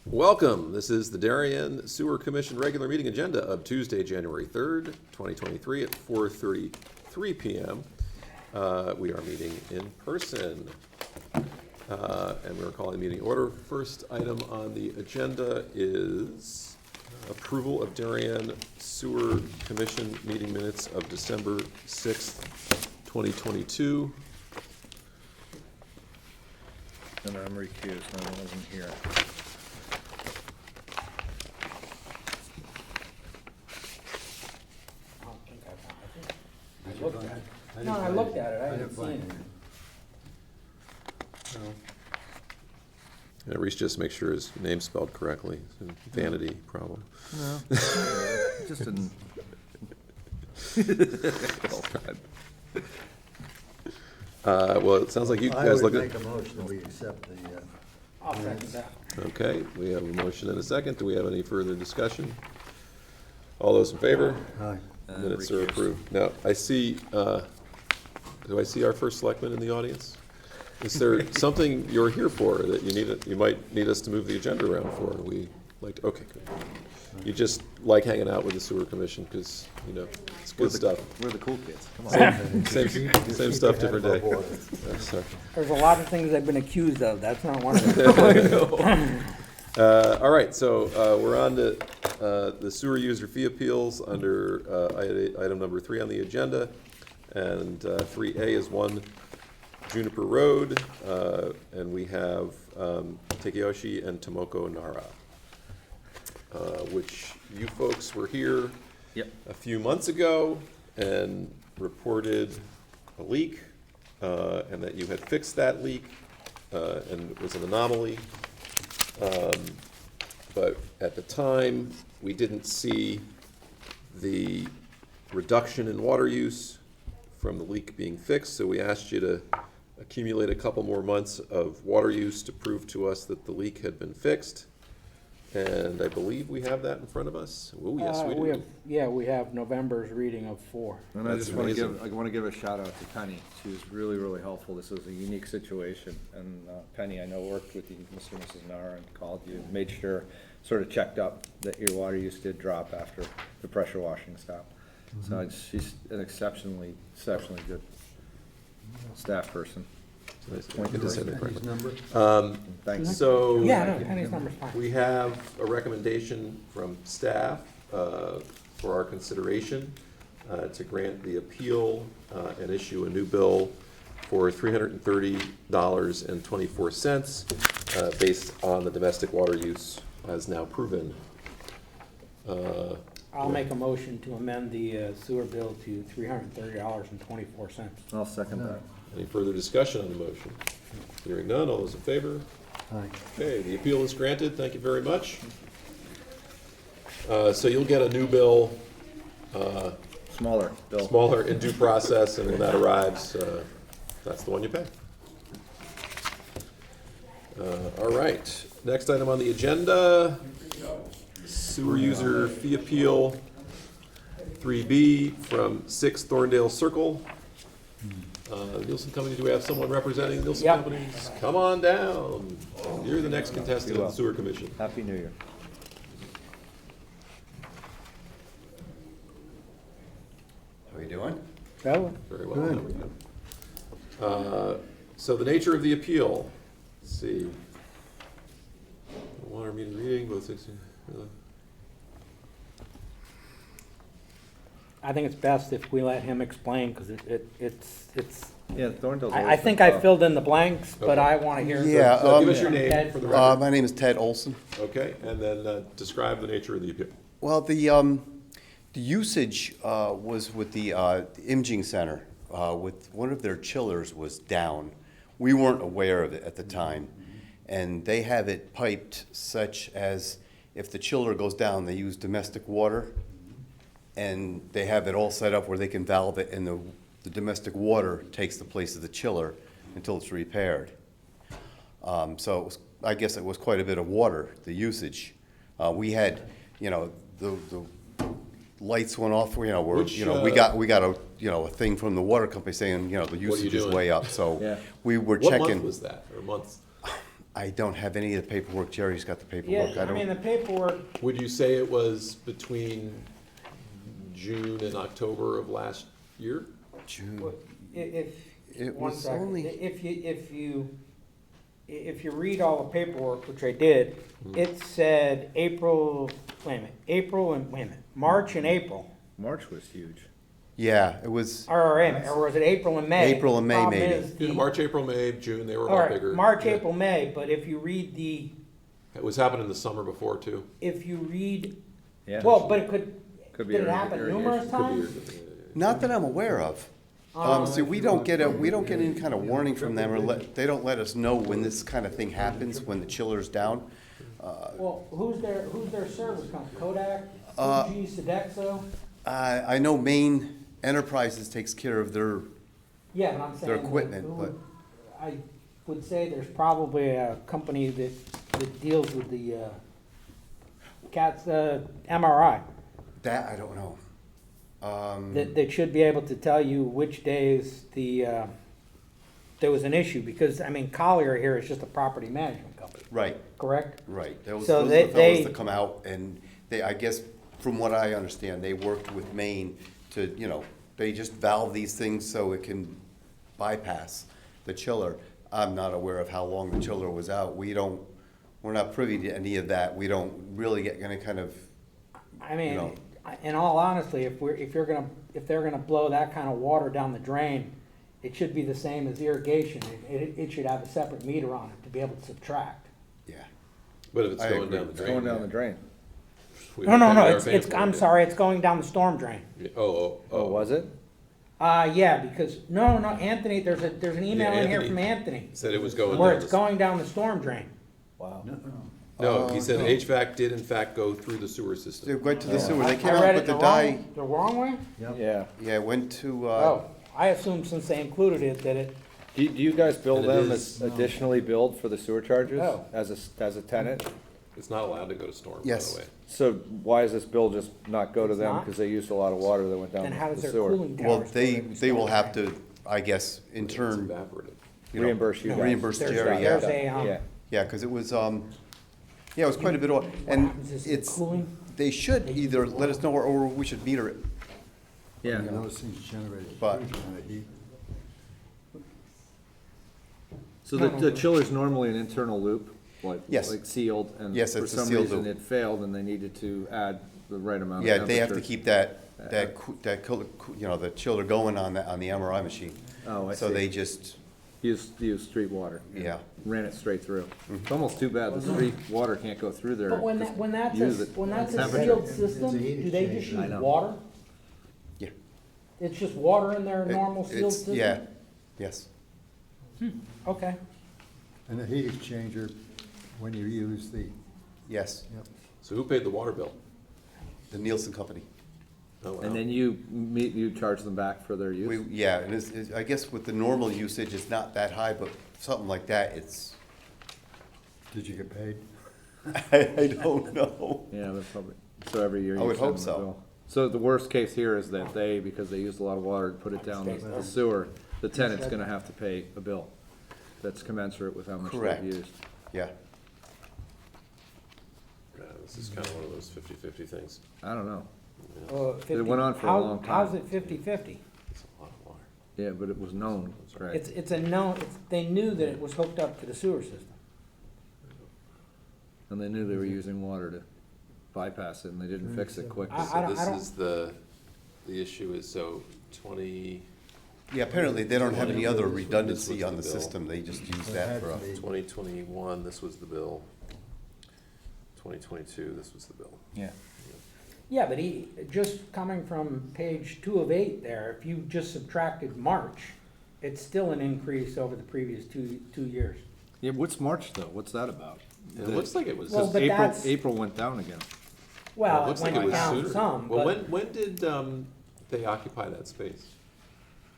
Welcome. This is the Darien Sewer Commission regular meeting agenda of Tuesday, January 3rd, 2023 at 4:33 p.m. We are meeting in person, and we're calling the meeting order. First item on the agenda is approval of Darien Sewer Commission meeting minutes of December 6th, 2022. And I'm recused, I wasn't here. I looked at it, I didn't see it. Yeah, Reese just make sure his name's spelled correctly. It's a vanity problem. No, just didn't. Well, it sounds like you I guys would look make at. a motion that we accept the, I'll second that. Okay, we have a motion and a second. Do we have any further discussion? All those in favor? aye. Minutes are approved. Now, I see, do I see our first selectman in the audience? Is there something you're here for that you might need us to move the agenda around for? Okay, good. You just like hanging out with the sewer commission because, it's good stuff. We're the cool kids, come on. Same stuff, different day. Sorry. There's a lot of things I've been accused of, that's not one of them. All right, so we're on to the sewer user fee appeals under item number 3 on the agenda. And 3A is 1 Juniper Road, and we have Takeyoshi and Tomoko Nara, which you folks were here Yep. a few months ago and reported a leak, and that you had fixed that leak, and it was an anomaly. But at the time, we didn't see the reduction in water use from the leak being fixed, so we asked you to accumulate a couple more months of water use to prove to us that the leak had been fixed. And I believe we have that in front of us. Oh, yes, we do. We have November's reading of 4. And I That's just want to amazing. give a shout out to Penny. She was really, really helpful. This was a unique situation. And Penny, I know, worked with you, Mr. and Mrs. Nara, and called you, made sure, sort of checked up that your water use did drop after the pressure washing stopped. So she's an exceptionally good staff person. Nice. Good to say that Penny's correctly. number? Thanks. So. Yeah, no, Penny's number's fine. We have a recommendation from staff for our consideration to grant the appeal and issue a new bill for $330.24 based on the domestic water use as now proven. I'll make a motion to amend the sewer bill to $330.24. I'll second that. Any further discussion on the motion? Hearing none, all those in favor? Aye. Okay, the appeal is granted. Thank you very much. So you'll get a new bill, Smaller, Bill. smaller in due process, and when that arrives, that's the one you pay. All right, next item on the agenda, sewer user fee appeal, 3B from 6 Thorndale Circle. Nielsen Company, do we have someone representing Nielsen Yep. Companies? Come on down. You're the next contestant of the sewer commission. Happy New Year. How are you doing? So, Very well. There we go. So the nature of the appeal, let's see. Water meter reading, both 16. I think it's best if we let him explain, because it's, Yeah, Thorndale's I always think been I tough. filled in the blanks, but Okay. I want to hear. Yeah, So give us your name Ted. for the record. My name is Ted Olson. Okay, and then describe the nature of the appeal. Well, the usage was with the imaging center, with one of their chillers was down. We weren't aware of it at the time. And they have it piped such as if the chiller goes down, they use domestic water. And they have it all set up where they can valve it, and the domestic water takes the place of the chiller until it's repaired. So it was, I guess it was quite a bit of water, the usage. We had, the lights went off, we Which, got a thing from the water company saying, the usage is doing? way up, so Yeah. we were What checking. month was that, or months? I don't have any of the paperwork. Jerry's got the Yeah, paperwork. I mean, the don't, paperwork, Would you say it was between June and October of last year? June. if, It one was second, only- if you read all the paperwork, which I did, it said April, wait a minute, March and April. March was huge. Yeah, it was, Or was it April and May? April and May, Problem maybe. is the- Yeah, March, April, May, June, they were All all right, bigger. March, Yeah. April, May, but if you read It was happening the summer before too. if you read, Yeah. well, but it could, Could be did it irrig- happen irrigation. numerous Could be times? not that I'm aware of. See, we don't get any kind of warning from them, or they don't let us know when this kind of thing happens, when the chiller's down. Well, who's their service company? Kodak, Uh, Fuji, Sodexo? I know Maine Enterprises takes care of their, Yeah, but I'm saying. their equipment, who but- would- I would say there's probably a company that deals with the, CAT's, MRI, that I don't know. that should be able to tell you which days there was an issue, because, I mean, Collier here is just a property management company, Right, correct? right. Those So are they- the fellows they- that come out, and they, I guess, from what I understand, they worked with Maine to, they just valve these things so it can bypass the chiller. I'm not aware of how long the chiller was out. We're not privy to any of that. We don't really get any kind of, I mean, No. in all honesty, if they're gonna blow that kind of water down the drain, it should be the same as irrigation. It should have a separate meter on it to be able to subtract. yeah. But if it's I going agree. down the It's drain. going down the drain. we No, don't pay our it's, fans for I'm it. sorry, it's going down the storm drain. Yeah, Oh, was it? Yeah, because, no, Anthony, there's an email in here Anthony from Anthony, Said it was going where down it's the. going down the storm drain. Wow. No, he said no. HVAC did in fact go through the sewer They system. went to the sewer. I They came read out it with the the dye. wrong, the wrong way? Yeah. Yeah, went to, Oh, I assumed since they included it, that it, Do you guys bill And it them is- as additionally billed for the sewer charges Oh. as a tenant? It's not allowed to go to storm, by the Yes. way. So why does this bill just not go to It's them? not? Because they used a lot of water that went down then how does the their sewer. cooling well, towers? they will have to, I guess, in It's turn, evaporative. Reimburse you guys. reimburse There's- Jerry, there's yeah. a, Yeah. Yeah, because it was, yeah, it was quite a bit of, What and happens is the it's, cooling? they should either let us know or we should meter it. Yeah. Those things generate But- huge amount of heat. So the chiller's normally an internal loop, Yes. like sealed, and Yes, for it's a some sealed reason loop. it failed and they needed to add the right amount of Yeah, temperature. they have to keep the chiller going on the MRI machine. Oh, I So see. they just, Use street water. yeah. Ran it straight through. Mm-hmm. It's almost too bad the street water can't go through there. But when Just that's use it. a Temperature. sealed It's a system, heat do they just exchanger. I use know. water? Yeah. It's just water in their It- normal sealed it's- system? Yeah, yes. Okay. And the heat exchanger, when you use the, Yes, yep. So who paid the water bill? the Nielsen Company. Oh, wow. And then you charge them back for their use? Yeah, and I guess with the normal usage, it's not that high, but something like that, it's, Did you get paid? I don't know. Yeah, that's probably, so every year I you would send hope them a so. bill. So the worst case here is that they, because they used a lot of water to put it down the sewer, the tenant's gonna have to pay a bill that's commensurate with how much Correct. they've used. Yeah, Yeah, this is kind of one of those 50-50 things. I don't know. It went on for a long How's time. it 50/50? It's a lot of water. Yeah, but it was known, right? It's a known, they knew that it was hooked up to the sewer system. And they knew they were using water to bypass it, and they didn't fix it quick. I So don't- this is the issue is so 20, yeah, apparently they don't have any other This was redundancy the on the bill. system, they just use So it that had for to a. be. 2021, this was the bill. 2022, this was the bill. Yeah. Yeah, but just coming from page 2 of 8 there, if you just subtracted March, it's still an increase over the previous two years. Yeah, what's March though? What's that about? It looks like it was, Well, Because but April, that's- April went down again. Well, it it looks like went it was down sooner. some, Well, but when did they occupy that space?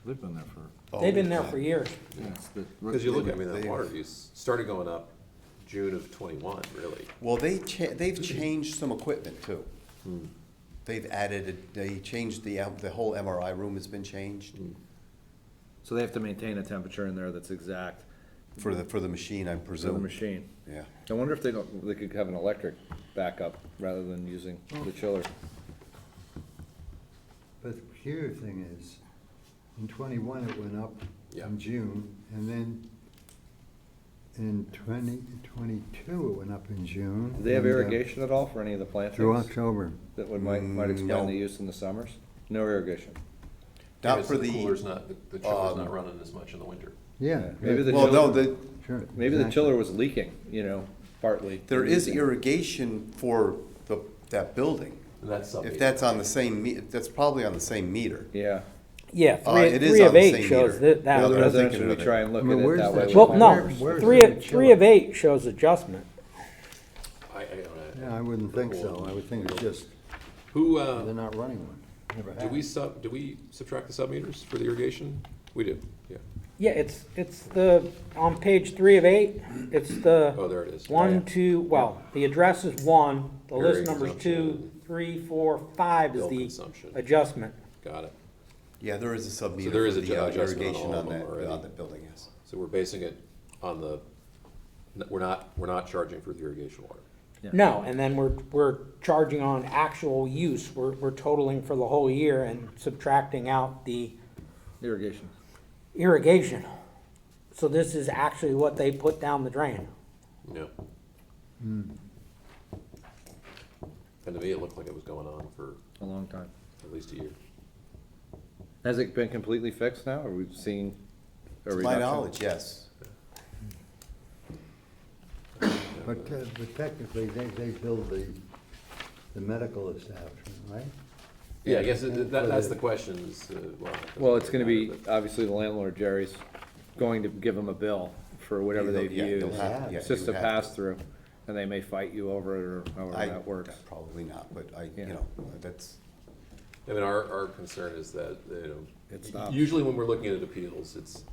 They've been there for, they've been there for years. yeah, it's the. Because you look at, I mean, that They- water use started going up June of 21, really. Well, they've changed some equipment too. They've they changed the whole MRI room has been changed. So they have to maintain a temperature in there that's exact. For the machine, I for the presume. machine. Yeah. I wonder if they could have an electric backup rather than using the chiller. But the peculiar thing is, in 21 it went up Yeah. in June, and then in 2022 it went up in June. Do they have and, irrigation at all for any of the plantings? Through October. That might No. expand the use in the summers? No irrigation. Not Because for the the, cooler's not, the chiller's not running as much in the winter. Yeah. Maybe the well, no, chiller, Sure. maybe the exactly. chiller was leaking, partly. there is irrigation for that building. And that's something. If that's on the same that's probably on the same meter. Yeah. Yeah, it is three on of the eight same shows meter. that. Yeah, Well, the they're residential, thinking we of it. try and look I mean, at it where's that the way. with Well, homeowners. no, Where's three, the three of chiller? eight shows adjustment. I don't know. Yeah, I wouldn't think so. I would think it's just, Who, they're not running one. Never do have. we subtract the sub-meters for the irrigation? We do, yeah. Yeah, it's on page 3 of 8, it's the Oh, there it is. 1, 2, well, the address is 1, the Area list number's 2, consumption. 3, 4, 5 is Bill the consumption. adjustment. Got it. Yeah, there is a sub-meter there for is a the adjustment on irrigation all on of them that, already. on that building, yes. So we're basing it on we're not charging for the irrigation water. Yeah. No, and then we're charging on actual use, we're totaling for the whole year and subtracting out the Irrigation. irrigation. So this is actually what they put down the drain. Yeah. And to me, it looked like it was going on for A long time. at least a year. Has it been completely fixed now? Or we've seen a To reduction? my knowledge, yes. But technically, they build the medical establishment, right? Yeah, I guess And that's for the question is, Well, it's gonna be, obviously, the landlord, Jerry's, going to give them a bill for whatever they've Yeah, they'll used. have- yeah, It's just you a have to. pass-through, and they may fight you over it, or however that works. Probably not, but Yeah. that's, I mean, our concern is that, It stops. usually when we're looking at appeals, it's,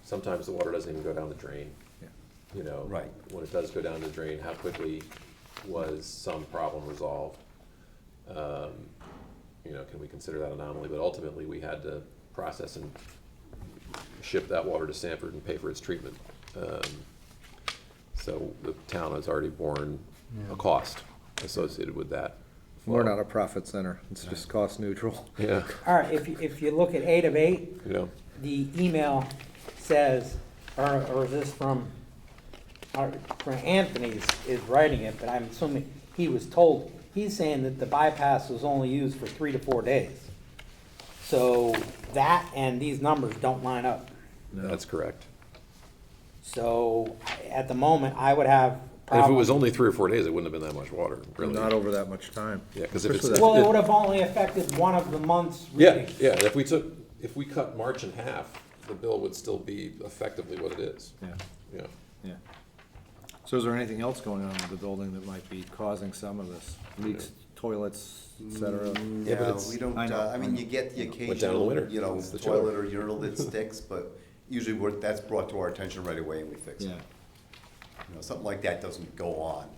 sometimes the water doesn't even go down the drain. Yeah. Right. When it does go down the drain, how quickly was some problem resolved? Can we consider that anomaly? But ultimately, we had to process and ship that water to Sanford and pay for its treatment. So the town has already borne a cost associated with that. We're not a profit center, it's just cost neutral. Yeah, All right, if you look at 8 of 8, the email says, or is this from Anthony's is writing it, but I'm assuming he was told, he's saying that the bypass was only used for 3 to 4 days. So that and these numbers don't line up. that's correct. So at the moment, I would have And if it problems. was only 3 or 4 days, it wouldn't have been that much water, really. Not over that much time. Yeah, because if it's. Especially Well, it would have only affected one of the months' Yeah, readings. yeah, if we cut March in half, the bill would still be effectively what it is. Yeah, Yeah. yeah. So is there anything else going on with the building that might be causing some of this? Leaks, toilets, et cetera? Yeah, but yeah, it's- we don't, I know, I I mean, know. you get the Went down in the occasional, winter. It's the chiller. toilet or urinal that sticks, but usually that's brought to our attention right away and we fix it. Yeah. Something like that doesn't go on.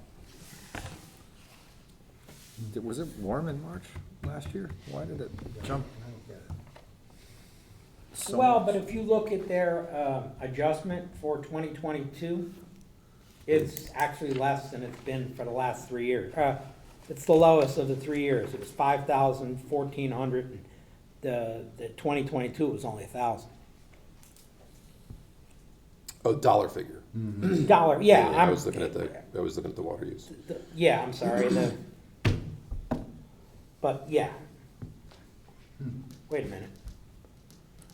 Was it warm in March last year? Why did it jump so Well, much? but if you look at their adjustment for 2022, it's actually less than it's been for the last 3 years. It's the lowest of the 3 years. It was 5,000, 1,400. The 2022 was only 1,000. Oh, dollar figure. Dollar, yeah. I was looking at the water use. Yeah, I'm sorry, but yeah. Wait a minute.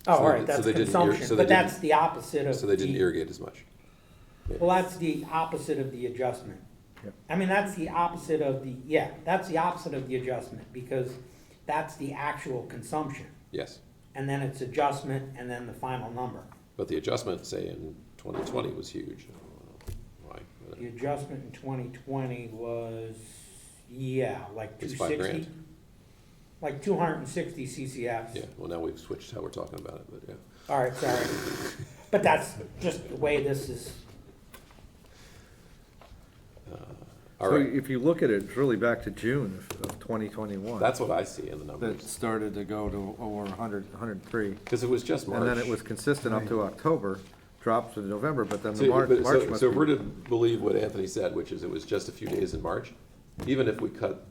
Oh, So all they- right, so that's they didn't consumption, so they but that's didn't- the opposite of. So they didn't the- irrigate as much. Well, that's the opposite of the adjustment. Yep. I mean, that's the opposite of the, that's the opposite of the adjustment, because that's the actual consumption. Yes, And then it's adjustment, and then the final number. but the adjustment, say, in 2020 was huge. I don't know why. but The adjustment in 2020 was, like It's $5,000. 260. Like 260 CCFs. Yeah, well, now we've switched how we're talking about it, but yeah. All right, sorry. But that's just the way this is. All So right, if you look at it, it's really back to June of 2021. That's what I see in the That numbers. started to go to over 100, 103. Because it was just March. And then it was consistent up to October, dropped to November, but then the So, March but- March so must so if we're be. to believe what Anthony said, which is it was just a few days in March, even if we cut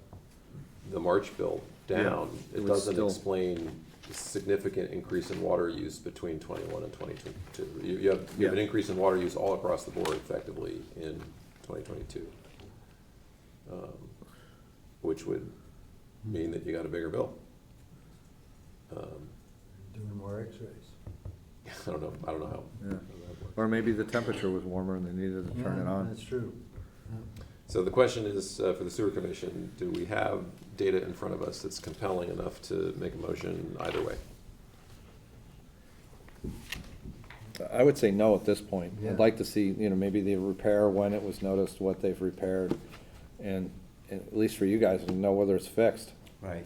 the March bill down, it it would doesn't still- explain the significant increase in water use between 21 and 2022. You have an Yeah. increase in water use all across the board effectively in 2022. Which would mean that you got a bigger bill. Doing more x-rays. I don't know how. Yeah. Or maybe the temperature was warmer and they needed to turn it Yeah, on. That's true. So the question is, for the sewer commission, do we have data in front of us that's compelling enough to make a motion either way? I would say no at this point. Yeah. I'd like to see, maybe the repair, when it was noticed, what they've repaired, and at least for you guys, to know whether it's fixed. Right.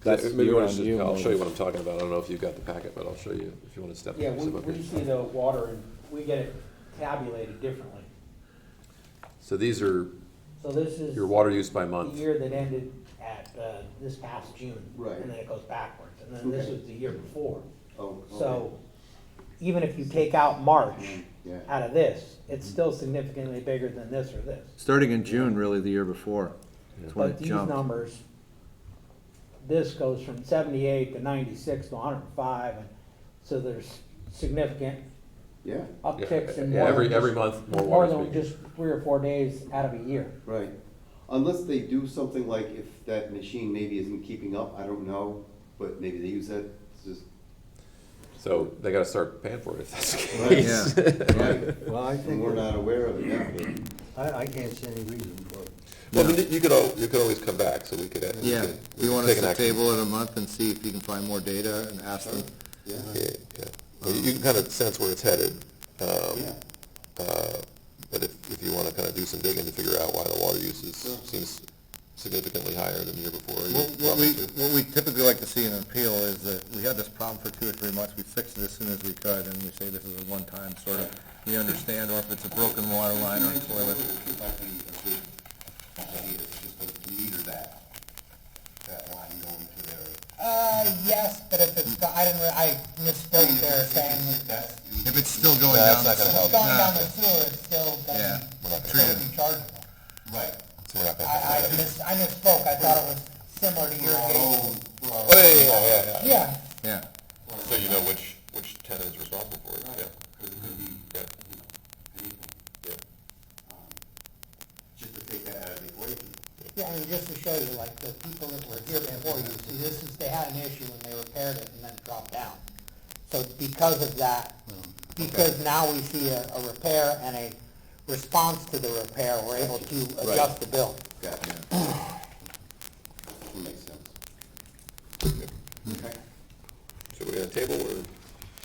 That's Maybe you wanna on just- you. I'll show you what I'm talking about. I don't know if you've got the packet, but I'll show you if you want to step Yeah, step up we here. see the water and we get it tabulated differently. So these are So this is. your water use by The month. year that ended at, this past June. Right. And then it goes backwards, and then this Okay. was the year before. Oh, So, even if you take out March Yeah. out of this, it's still significantly bigger than this or this. Starting in June, really, the year before. That's when But it these jumped. numbers, this goes from 78 to 96 to 105, and so there's significant Yeah, upticks in Yeah, more every than month more more water is than being. just 3 or 4 days out of a year. right. Unless they do something like if that machine maybe isn't keeping up, I don't know, but maybe they use that, it's just. So they got to start paying for it if that's the Right. case. Yeah. Right. Well, I And think, we're not aware of it, yeah. I can't see any reason for it. Well, then you could always come back, so we could. Yeah, we could you want us take an to action. table it a month and see if you can find more data and ask them? Yeah. Yeah. Well, you can kind of sense where it's headed. Yeah. But if you want to kind of do some digging to figure out why the water usage Sure. seems significantly higher than the year before. you What probably we typically like to see in an appeal is that we had this problem for 2 or 3 months, we fixed it as soon as we could, and we say this is a one-time sort of, we understand, or if it's a broken water line or a toilet. It might be a good idea just to meter that line going to their. Yes, but if it's, I misspoke there saying If it's still going That's down. not gonna help. it's going down the sewer, it's still Yeah. gonna, it's gonna be chargeable. Right. So we're not gonna- I misspoke, I thought it was similar to irrigation. Oh, yeah. Yeah, Yeah, So you know which tenant is responsible for it, yeah. Because it could be, Yeah. anything, Yeah. just to take that out of the equation. yeah, and just to show you, like, the people that were here before you, see, this is, they had an issue and they repaired it and then it dropped down. So because of that, because now we see a repair and a response to the repair, we're able to adjust the bill. Gotcha. That makes sense. Okay. So we're gonna table or?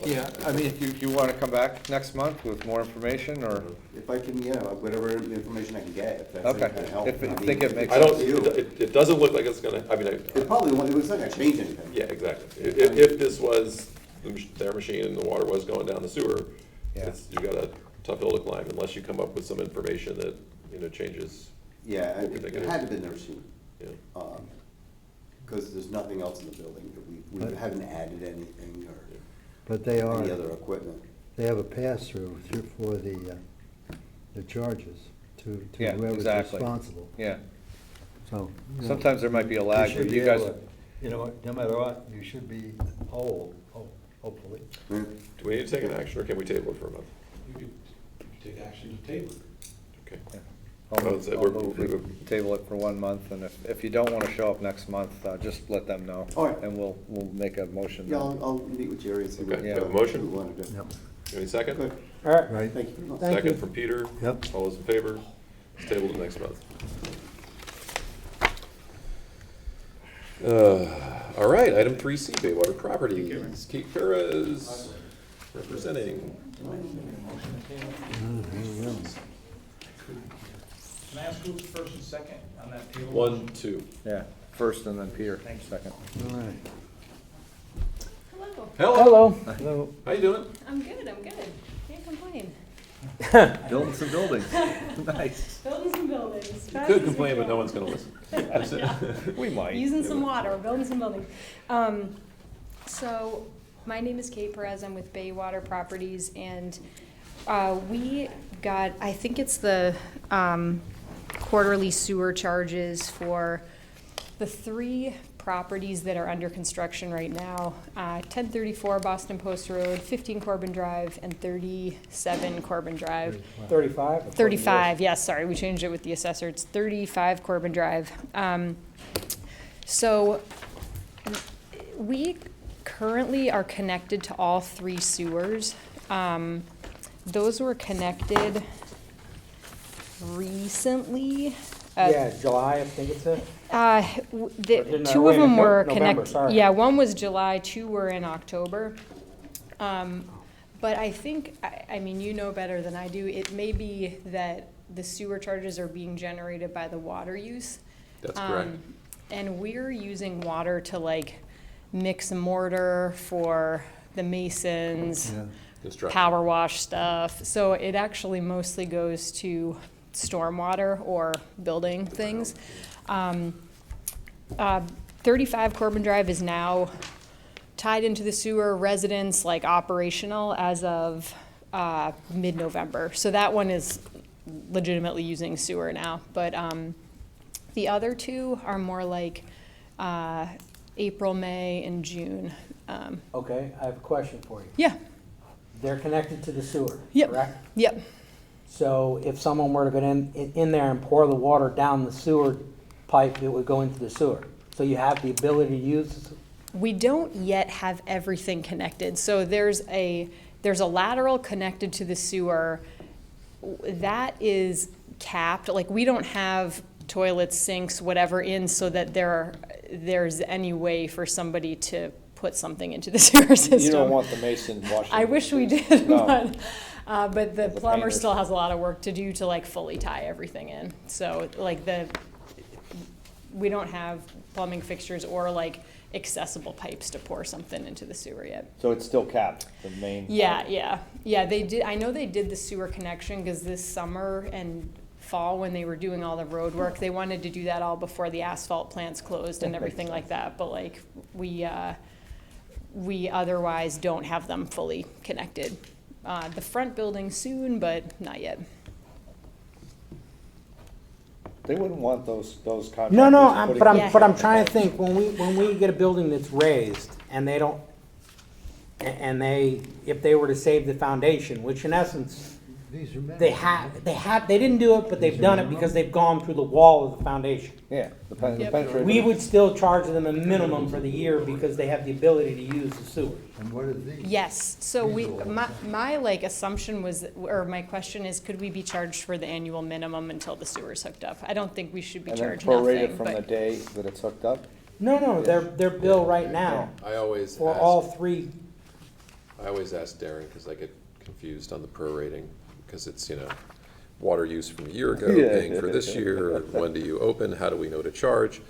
yeah, I mean, if you wanna come back next month with more information, or, If I can, yeah, whatever information I can get, if that's Okay. any kind of help. If you I mean, think it makes I don't, it's up to you. it doesn't look like it's gonna, I mean, It probably won't, it was not gonna change anything. yeah, exactly. If this was their machine and the water was going down the sewer, Yeah. you got a tough hill to climb unless you come up with some information that, changes. Yeah, What we it think it it had is. to be their machine, Yeah. because there's nothing else in the building. We But- haven't added anything or But they are, any other equipment. they have a pass-through for the charges to Yeah, whoever's exactly. responsible, yeah. so. you know, Sometimes there might be a you lag, should but be you guys, able to- You know what, no matter what, you should be whole, hopefully. Hmm. Do we need to take an action or can we table it for a month? You could take action to table it. Okay. I'll Well, move, so I'll we're- move we we're- table it for 1 month, and if you don't wanna show up next month, just let them know. All right. And we'll make a motion Yeah, then. I'll meet with Jerry and see what. Okay, we have a motion? we want to do. Yep. Any second? Good, All right, Right, thank you very much. Thank Second you. from Peter. Yep. All those in favor? It's tabled to next month. All right, item 3C, Baywater Properties. Keith Perez representing. Can I ask who's first and second on that table? 1, 2. Yeah, first and then Peter, second. all right. Hello. Hello. Hello. How you doing? I'm good. Can't complain. Building some buildings. Nice. Building some buildings. You fast could as we complain, but can. no one's gonna listen. We might. Using some water, building some buildings. So, my name is Kate Perez, I'm with Baywater Properties, and we got, I think it's the quarterly sewer charges for the 3 properties that are under construction right now. 1034 Boston Post Road, 15 Corbin Drive, and 37 Corbin Drive. 35? 35, yes, sorry, we changed it with the assessor, it's 35 Corbin Drive. So, we currently are connected to all 3 sewers. Those were connected recently. Yeah, July, I think it's a. Or no, 2 wait of a them minute, were November, connected. sorry. Yeah, one was July, 2 were in October. But I think, I mean, you know better than I do, it may be that the sewer charges are being generated by the water use. That's correct. And we're using water to like mix and mortar for the masons, Construction. power wash stuff. So it actually mostly goes to stormwater or building things. 35 Corbin Drive is now tied into the sewer, residents, like operational as of mid-November. So that one is legitimately using sewer now. But the other 2 are more like April, May, and June. Okay, I have a question for you. Yeah, They're connected to the sewer, Yep. correct? yep. So if someone were to go in there and pour the water down the sewer pipe, it would go into the sewer. So you have the ability to use, We don't yet have everything connected. So there's a lateral connected to the sewer that is capped. Like, we don't have toilets, sinks, whatever in so that there's any way for somebody to put something into the sewer system. You don't want the mason washing. I wish we the- did, No. but the The plumber painters. still has a lot of work to do to like fully tie everything in. So like we don't have plumbing fixtures or like accessible pipes to pour something into the sewer yet. So it's still capped, the main. Yeah, they did, I know they did the sewer connection, because this summer and fall, when they were doing all the road work, they wanted to do that all before the asphalt plants closed and everything like that, but like, we otherwise don't have them fully connected. The front building soon, but not yet. They wouldn't want those contractors. no, putting- but I'm trying to think, when we get a building that's raised and they don't, and if they were to save the foundation, which in essence, These are they didn't do it, but they've done it because they've gone through the wall of the foundation. Yeah, the Yep. penetrator. We would still charge them a minimum for the year because they have the ability to use the sewer. And what are these? Yes, so my like assumption was, or my question is, could we be charged for the annual minimum until the sewer's hooked up? I don't think we should be And then charged prorated nothing, from the but, day that it's hooked up? No, their bill right now I always for ask, all 3, Darren, because I get confused on the prorating, because it's, water use from a year ago, Yeah. paying for this year, when do you open, how do we know to charge?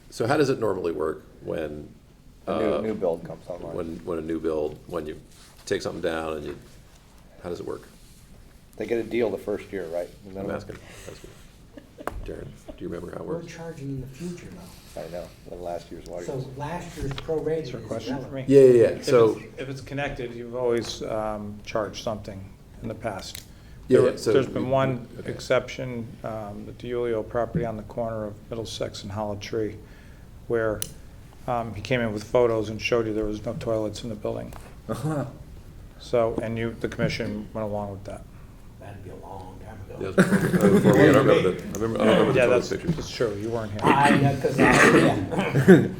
So how does it normally work when, A new build comes online. when a new build, when you take something down and how does it work? They get a deal the first year, right? And I'm then- asking. Darren, do you remember how it we're works? charging in the future though. I know, than last year's water. So use. last year's prorated That's your is question for relevant. me. Yeah, so. If it's connected, you've always charged something in the past. Yeah, There's so been we- one okay. exception, the DiUlio property on the corner of Middlesex and Hollow Tree, where he came in with photos and showed you there was no toilets in the building. So, and the commission went along with that. That'd be a long time Yeah, ago. it was before me. I don't remember the Yeah, photo that's pictures. true, you weren't here.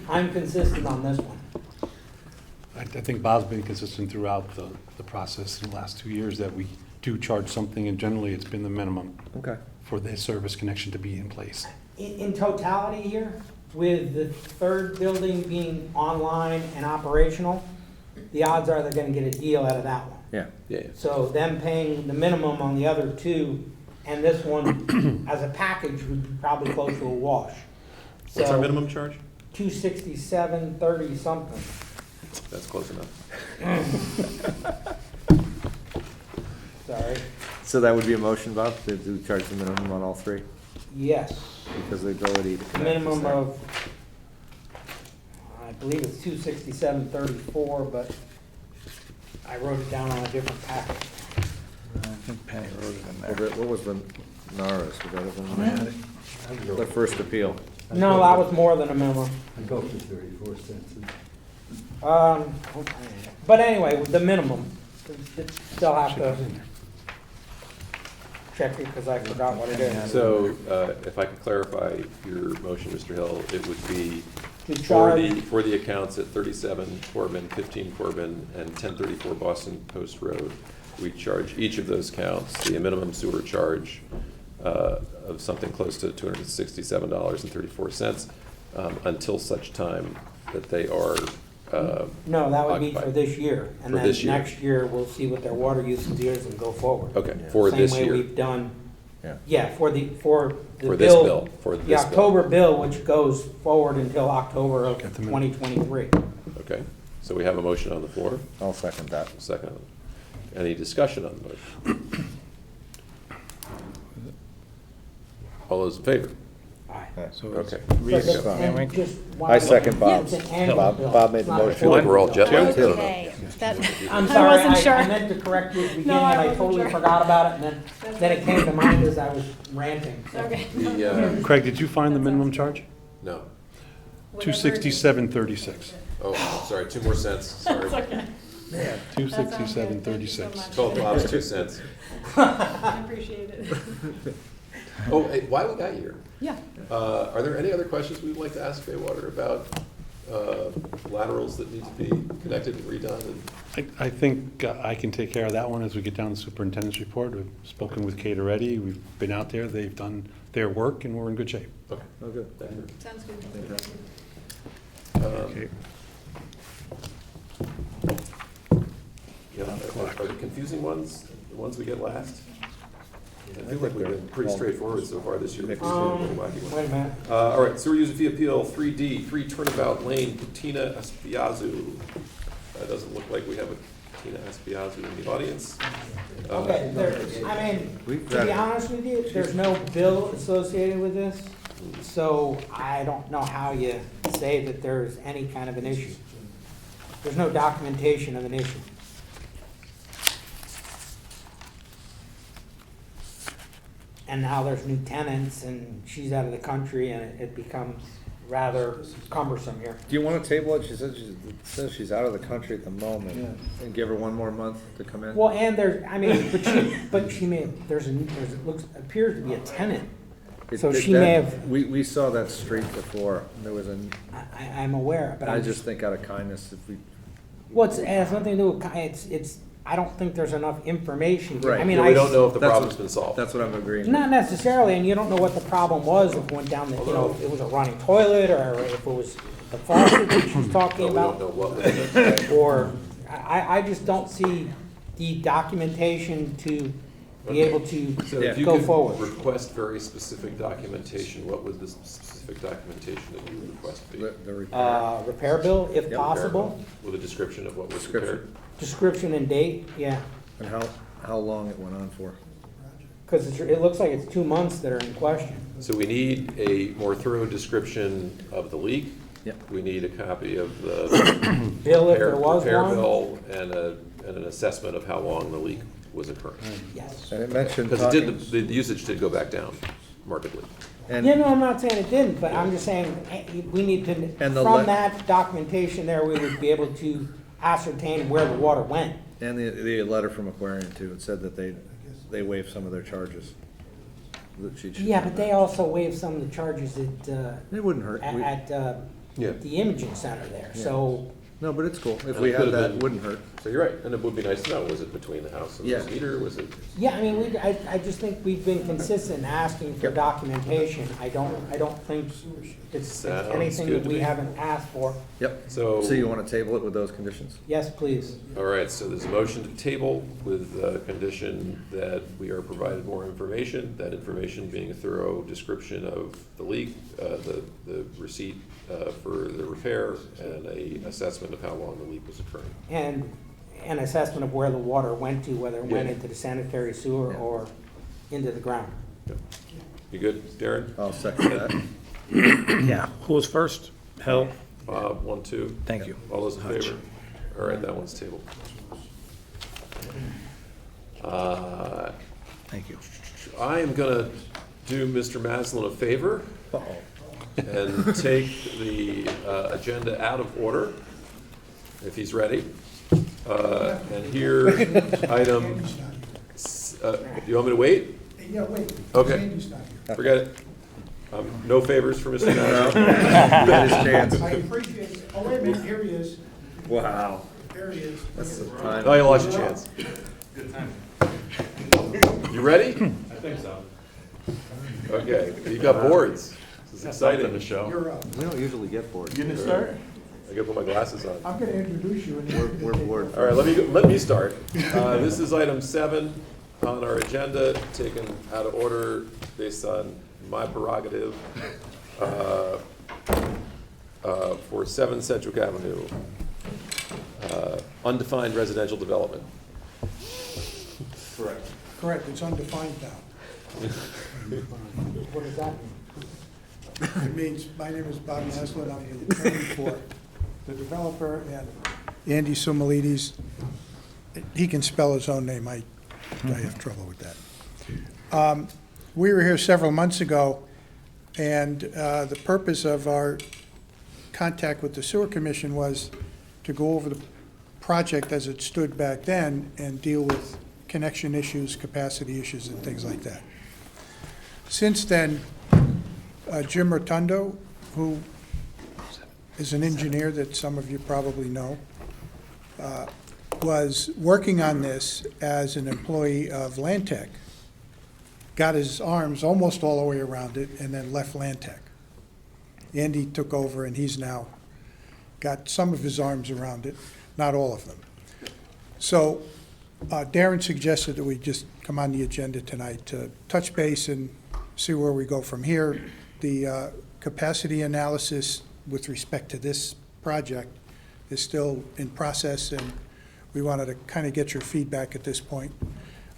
I'm consistent on this one. I think Bob's been consistent throughout the process in the last 2 years that we do charge something, and generally it's been the minimum Okay. for the service connection to be in place. In totality here, with the 3rd building being online and operational, the odds are they're gonna get a deal out of that one. Yeah. Yeah, So them paying the minimum on the other 2 and this one as a package would be probably close to a wash. what's our So, minimum charge? 267.30 something. That's close enough. Sorry. So that would be a motion, Bob, to charge the minimum on all three, Yes, because the ability to a connect is minimum there. of, I believe it's 267.34, but I wrote it down on a different packet. I think Penny wrote it in Well, there. What was the NARAS, was that the one? Their first appeal. No, that was more than a minimum. I go for 34 cents. But anyway, the minimum, still have to check it because I forgot what it is. So, if I could clarify your motion, Mr. Hill, it would be To for charge, for the accounts at 37 Corbin, 15 Corbin, and 1034 Boston Post Road, we charge each of those counts the minimum sewer charge of something close to $267.34 until such time that they are, no, that would be for occupied. this year. And For then this year. next year, we'll see what their water usage is and go forward. okay, for this Same way year. we've done, Yeah. yeah, for the For this bill, for The this bill. October bill, which goes forward until October of Get the minute. 2023. Okay, so we have a motion on the floor, I'll second that. second. Any discussion on the motion? All those in favor? Aye. So it's Okay. read But it. the- Can we- and just one- I second Bob's. It's an annual Bob- bill. Bob made It's the not a motion. I feel like we're all jet lagged. bill. Okay, that, I'm I sorry, wasn't sure. I meant to correct you at the beginning, No, I and I wasn't totally sure. forgot about it, and then it came to mind as I was ranting. so. Okay. The, Craig, did you find the minimum charge? no, 267.36. oh, sorry, 2 more cents, sorry. 267.36. 12 Bob's 2 cents. I appreciate it. Oh, hey, while we got you here, Yeah. are there any other questions we'd like to ask Baywater about laterals that need to be connected and redone? And I think I can take care of that one as we get down to the superintendent's report. We've spoken with Kate already. We've been out there. They've done their work, and we're in good shape. Okay, Oh, good. thank you. Sounds good. Okay. Yeah, are the confusing ones, the ones we get last? I feel like we've been pretty straightforward so far this year. We've just been a little wacky ones. Wait a minute. All right, sewer user fee appeal, 3D, 3 Turnabout Lane, Tina Espiazu. Doesn't look like we have a Tina Espiazu in the audience. Okay, there, I mean, We've to be got- honest with you, there's no bill associated with this, so I don't know how you say that there's any kind of an issue. There's no documentation of an issue. And now there's new tenants, and she's out of the country, and it becomes rather cumbersome here. Do you want to table it? She says she's out of the country at the moment, and give her one more month to come in? Well, and there's, I mean, but she may, it appears to be a tenant. So she may have, We saw that street before. There was a, I'm aware, but I I'm just think out of kindness, if we, well, it has nothing to do with, it's, I don't think there's enough information here. I Right. mean, Yeah, we don't know if the That's problem's what- been solved. that's what I'm agreeing. Not necessarily, and you don't know what the problem was, if it went down the, you know, if it was a running toilet, or if it was the faucet that she's talking But we don't know about, what was or, I just don't see the documentation to be able to So if you go could forward. request very specific documentation, what would the specific documentation that you would request be? The repair. Repair bill, if Yep. possible, With a description of what was Description. repaired? description and date, yeah, And how long it went on for. because it looks like it's 2 months that are in question. So we need a more thorough description of the leak. Yep. We need a copy of the Bill, if repair there was repair one, bill and an assessment of how long the leak was occurring. yes. And it mentioned Because it talking, did, the usage did go back down markedly. Yeah, and, no, I'm not saying it didn't, but I'm just saying, we need to, And the from le- that documentation there, we would be able to ascertain where the water went. and the letter from Aquarian too, it said that they waived some of their charges. That she should Yeah, know but that. they also waived some of the charges It wouldn't hurt. We- at Yeah. the imaging center there, Yeah. so, No, but it's cool. If And we it had could've that, been- it wouldn't hurt. So you're right, and it would be nice to know, was it between the house and Yeah. the meter, was it? yeah, I mean, I just think we've been consistent in asking for Yep. documentation. I don't think it's Sounds anything good that to we me. haven't asked for. Yep. So. So you want to table it with those conditions? Yes, please. All right, so there's a motion to table with a condition that we are provided more information, that information being a thorough description of the leak, the receipt for the repair, and a assessment of how long the leak was occurring. an assessment of where the water went to, whether it went Yeah. into the sanitary sewer or into the ground. You good, Darren? I'll second that. Yeah. Who was first? Hill? Bob, 1, 2. Thank you. All those in Hutch. favor? All right, that one's tabled. Uh, Thank you. I am gonna do Mr. Maslin a favor and take the agenda out of order, if he's ready. And here, item, you want me to wait? Yeah, wait. Okay. Andy's not here. Forget it. No favors for Mr. Maslin? Got his chance. I appreciate it. Oh, wait a minute, here he is. Wow. There he is. That's the time. Oh, you lost your chance. You ready? I think so. Okay, you got boards. This is exciting. to show. You're up. We don't usually get bored. You didn't start? I gotta put my glasses on. I'm gonna introduce you and We're bored. All right, let me start. This is item 7 on our agenda, taken out of order based on my prerogative, for 7 Sedgwick Avenue, undefined residential development. Correct. correct, it's undefined now. What does that mean? It means, my name is Bob Maslin, I'm the attorney for the developer and Andy Sumalides. He can spell his own name, I have trouble with that. We were here several months ago, and the purpose of our contact with the Sewer Commission was to go over the project as it stood back then and deal with connection issues, capacity issues, and things like that. Since then, Jim Rotundo, who is an engineer that some of you probably know, was working on this as an employee of Landtech, got his arms almost all the way around it, and then left Landtech. Andy took over, and he's now got some of his arms around it, not all of them. So Darren suggested that we just come on the agenda tonight to touch base and see where we go from here. The capacity analysis with respect to this project is still in process, and we wanted to kind of get your feedback at this point.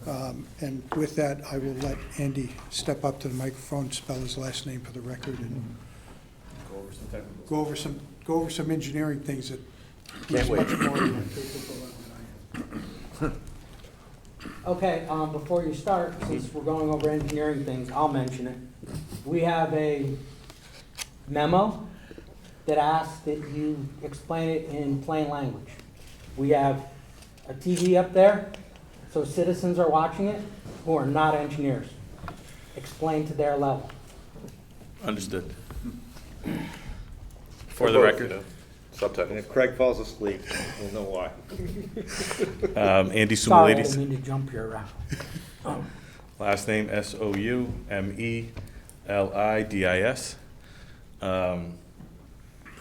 And with that, I will let Andy step up to the microphone, spell his last name for the record, and go over some engineering things that he's much more capable of than I am. Okay, before you start, since we're going over engineering things, I'll mention it. We have a memo that asks that you explain it in plain language. We have a TV up there, so citizens are watching it who are not engineers. Explain to their level. Understood. For the record, And Subtitles. if Craig falls asleep, we'll know why. Andy Sorry, I Sumalides, didn't mean to jump your around. last name Soumelidis.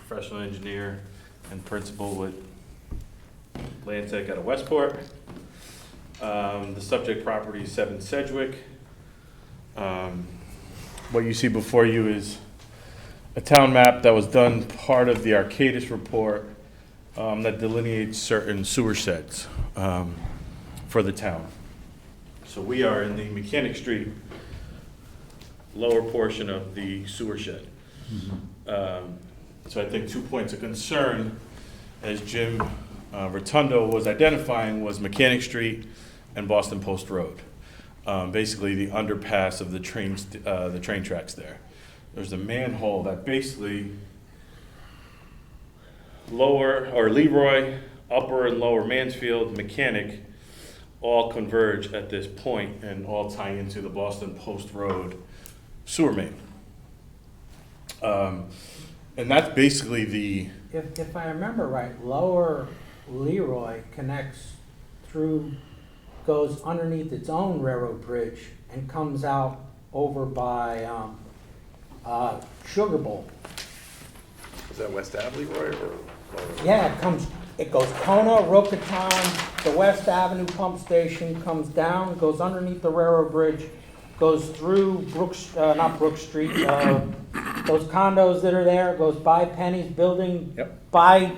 Professional engineer and principal with Landtech out of Westport. The subject property is 7 Sedgwick. What you see before you is a town map that was done part of the Arcadis report that delineates certain sewer sheds for the town. So we are in the Mechanic Street lower portion of the sewer shed. So I think 2 points of concern, as Jim Rotundo was identifying, was Mechanic Street and Boston Post Road. Basically the underpass of the train tracks there. There's a manhole that basically Leroy, Upper and Lower Mansfield, Mechanic all converge at this point and all tie into the Boston Post Road sewer main. And that's basically the, If I remember right, Lower Leroy connects through, goes underneath its own railroad bridge and comes out over by Sugar Bowl. Is that West Ave, Leroy, or? Yeah, it goes Kona, Rocketown, the West Avenue pump station, comes down, goes underneath the railroad bridge, goes through not Brook Street, those condos that are there, goes by Penny's building, Yep. by,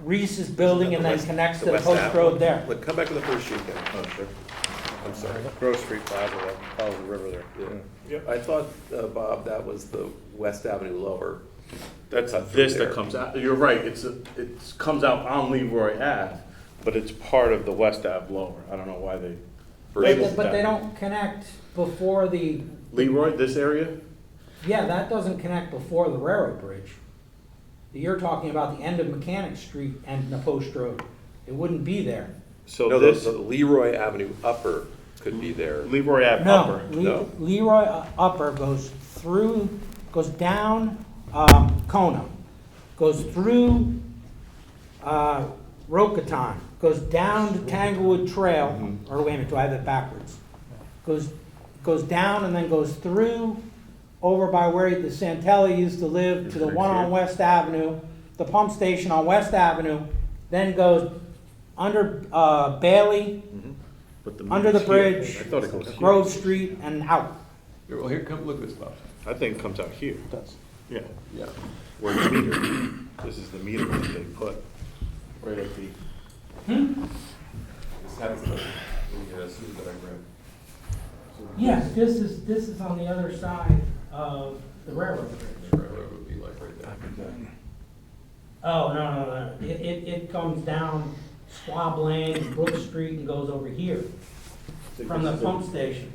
Reese's building and then West- connects to the West post Ave road one. there. Look, come back to the first sheet, Ken. Oh, sure. I'm sorry. Grove Street Plaza, that follows the river there. Yeah. I thought, Bob, that was the West Avenue lower. That's Cut through this there. that comes out, you're right, it comes out on Leroy Ave, but it's part of the West Ave lower. I don't know why they. labeled it But they that way. don't connect before the, Leroy, this area? yeah, that doesn't connect before the railroad bridge. You're talking about the end of Mechanic Street and the post road. It wouldn't be there. So No, this, the Leroy Avenue upper could be there. Leroy Ave No, upper. No. Leroy Upper goes through, goes down Kona, goes through Rockatan, goes down to Tanglewood Trail, or wait a minute, do I have it backwards? Goes down and then goes through over by where the Santelli used to live to the one on West Avenue, the pump station on West Avenue, then goes under Bailey, But under the meter's here. bridge, I thought it goes here. Grove Street, and out. Well, here, come look at this, Bob. I think it comes out here. It does. Yeah, Yeah. where the meter, this is the meter that they put right at the. This has the sewer diagram. Yes, this is on the other side of the railroad bridge. The railroad would be like right there. Oh, no. It comes down Squab Lane, Brook Street, and goes over here from the pump station.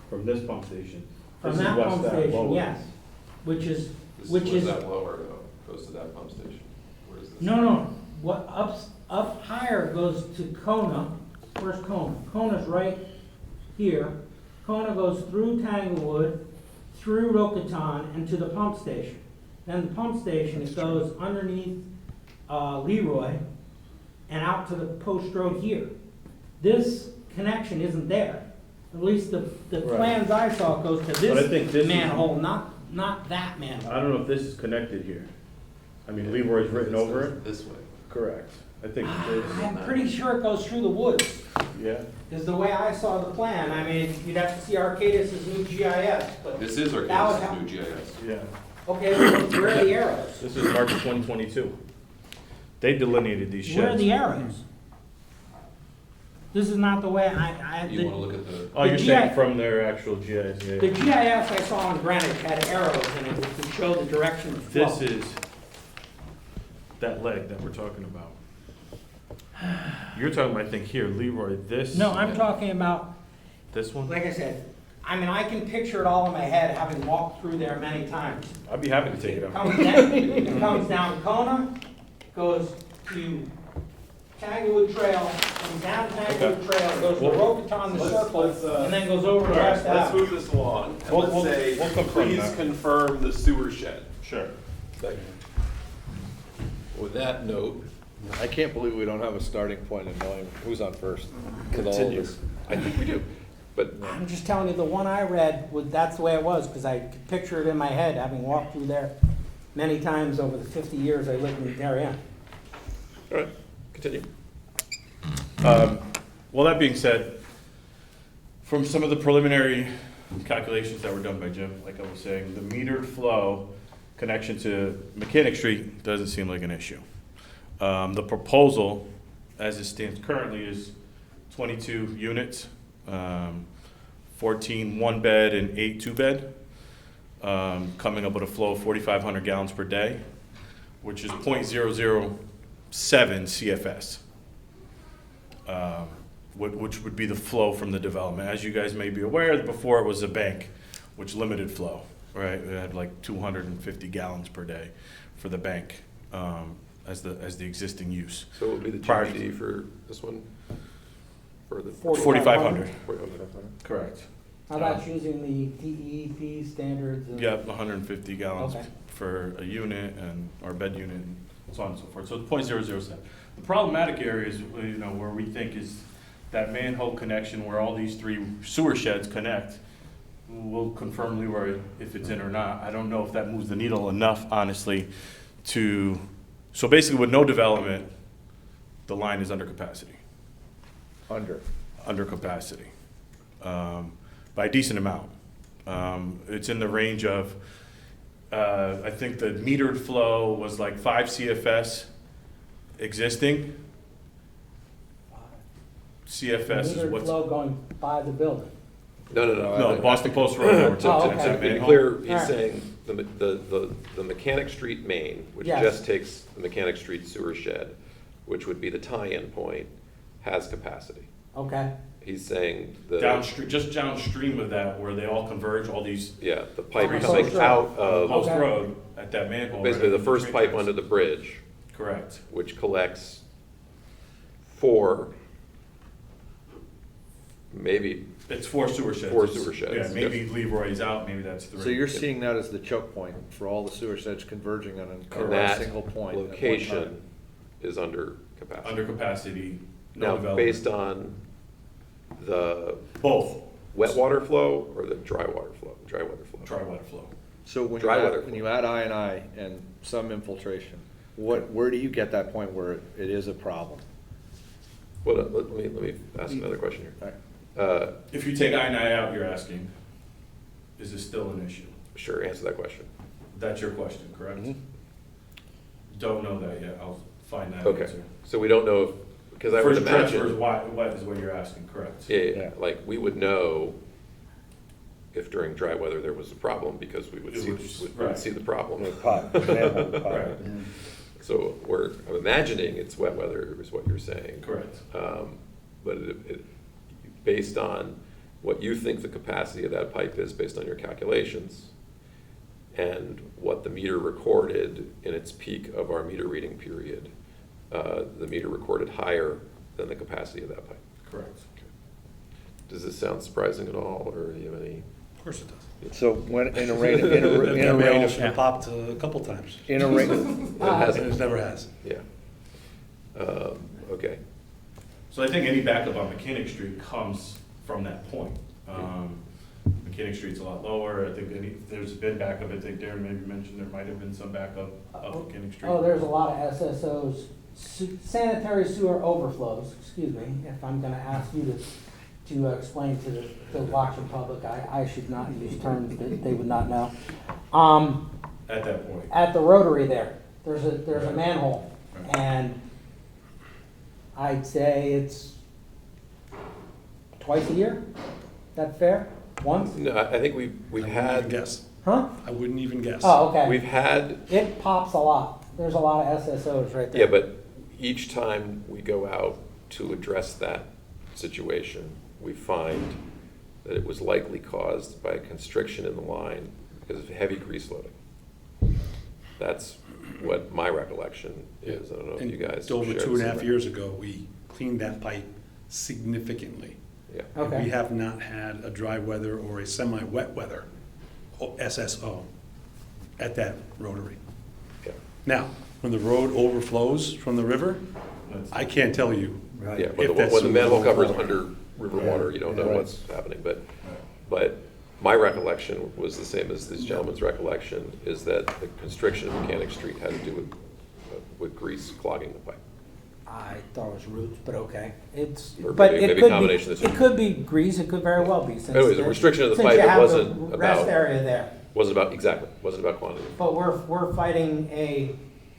From this pump station. From This is that West pump Ave station, lower. yes. Which is, Where's that lower though? Goes to that pump station. Where is this? no. What up higher goes to Kona. Where's Kona? Kona's right here. Kona goes through Tanglewood, through Rockatan, and to the pump station. Then the pump station, it goes underneath Leroy and out to the post road here. This connection isn't there. At least the Right. plans I saw goes to But I think this this is- manhole, not that manhole. I don't know if this is connected here. I mean, Leroy's written over it. This way. Correct. I think I'm this, pretty sure it goes through the woods, yeah. is the way I saw the plan. I mean, you'd have to see Arcadis' new GIS, but, This is That would Arcadis' help. new GIS. Yeah. okay, well, where are the arrows? This is March 2022. They delineated these sheds. Where are the arrows? This is not the way You wanna look at the, Oh, you're The saying GI from their actual GIS, yeah. The GIS I saw on Greenwich had arrows in it to show the direction of flow. This is that leg that we're talking about. You're talking about, I think, here, Leroy, this. No, I'm talking about, This one? like I said, I mean, I can picture it all in my head, having walked through there many times. I'd be happy to take it It out. comes down Kona, goes to Tanglewood Trail, comes down Tanglewood Trail, goes to Well, Rockatan, the let's, circle, and then goes over to all right, West let's Ave. move this along. And We'll- let's we'll- say, we'll confirm please that. confirm the sewer shed. Sure. Second. With that note, I can't believe we don't have a starting point in knowing who's on first with all of continue. this. I think we do, but I'm just telling you, the one I read, that's the way it was, because I could picture it in my head, having walked through there many times over the 50 years I lived in the area. all right, continue. Well, that being said, from some of the preliminary calculations that were done by Jim, like I was saying, the metered flow connection to Mechanic Street doesn't seem like an issue. The proposal, as it stands currently, is 22 units, 14 one-bed and 8 two-bed, coming up with a flow of 4,500 gallons per day, which is 0.007 CFS. Which would be the flow from the development. As you guys may be aware, before it was a bank, which limited flow, right? We had like 250 gallons per day for the bank as the existing use. So what would be the Prior GPD for this one? For the 4,500. 4,500. Correct. How about using the DEP standards? and- Yeah, 150 gallons Okay. for a unit and, or bed unit and so on and so forth. So it's 0.007. The problematic areas, you know, where we think is that manhole connection where all these three sewer sheds connect. We'll confirm Leroy if it's in or not. I don't know if that moves the needle enough, honestly, to, so basically with no development, the line is under capacity. Under capacity, by a decent amount. It's in the range of, I think the metered flow was like 5 CFS existing. CFS is Metered what's, flow going by the building. No. no, Boston Post Road, over to Oh, to okay. To be manhole. clear, he's Alright. saying the Mechanic Street main, which Yes. just takes the Mechanic Street sewer shed, which would be the tie-in point, has capacity. Okay, He's saying the. Downstream, just downstream of that, where they all converge, all these Yeah, the pipe Okay. coming Post out Road. Post of, Road at that manhole. basically right the first between pipe tracks. under the bridge, Correct. which collects 4, maybe, It's 4 sewer sheds. 4 sewer sheds, Yeah, maybe Leroy's out, maybe that's 3. So you're seeing that as the choke point for all the sewer sheds converging on and a that single point at one location time. is under capacity. Under capacity, no Now, development. based on the Both, wet water flow or the dry water flow, dry weather flow? dry water flow. So when you Dry weather add, when you add I and some infiltration, where do you get that point where it is a problem? Well, let me ask another question here. All right. If you take I out, you're asking, is this still an issue? Sure, answer that question. That's your question, correct? Mhm. Don't know that yet, I'll find that Okay, answer. so we don't know if, because I would First transfer is imagine, what is what you're asking, correct? Yeah. like, we would know if during dry weather there was a problem, because we would It see, would- we would right. see the problem. Pipe, manhole pipe. Right, So I'm imagining it's wet weather is what you're saying. correct. But based on what you think the capacity of that pipe is, based on your calculations, and what the meter recorded in its peak of our meter reading period, the meter recorded higher than the capacity of that pipe. Correct. Does this sound surprising at all, or do you have any? Of course it does. So when, in a rain, in That a manhole rain, should have popped a couple times, in a rain, It and hasn't, it never has. yeah. Okay, So I think any backup on Mechanic Street comes from that point. Mechanic Street's a lot lower, I think there's been backup, I think Darren maybe mentioned there might have been some backup up Mechanic Street. oh, there's a lot of SSOs, sanitary sewer overflows, excuse me, if I'm gonna ask you to explain to the watching public, I should not use terms that they would not know. At that point. At the rotary there's a manhole, Right. and I'd say it's twice a year, that fair? Once? no, I think we've I wouldn't even had, guess. Huh? I wouldn't even guess. Oh, okay. we've had, It pops a lot, there's a lot of SSOs right there. yeah, but each time we go out to address that situation, we find that it was likely caused by a constriction in the line because of heavy grease loading. That's what my recollection is. I don't know if And you guys. Over shared 2.5 the same- years ago, we cleaned that pipe significantly. Yeah. And Okay. we have not had a dry weather or a semi-wet weather, SSO, at that rotary. Yeah. Now, when the road overflows from the river, That's- I can't tell you. Right. Yeah, when If the, that's when the manhole suitable. cover's under river water, you don't know Right. what's happening, but my recollection was the same as this gentleman's recollection, is that the constriction of Mechanic Street had to do with grease clogging the pipe. I thought it was roots, but okay. It's, Or but maybe it a could be, combination of the it two. could be grease, it could very well be, since. Anyways, the restriction of the since pipe, you it have the wasn't Rest about- area there. Wasn't about, exactly, wasn't about quantity. But we're fighting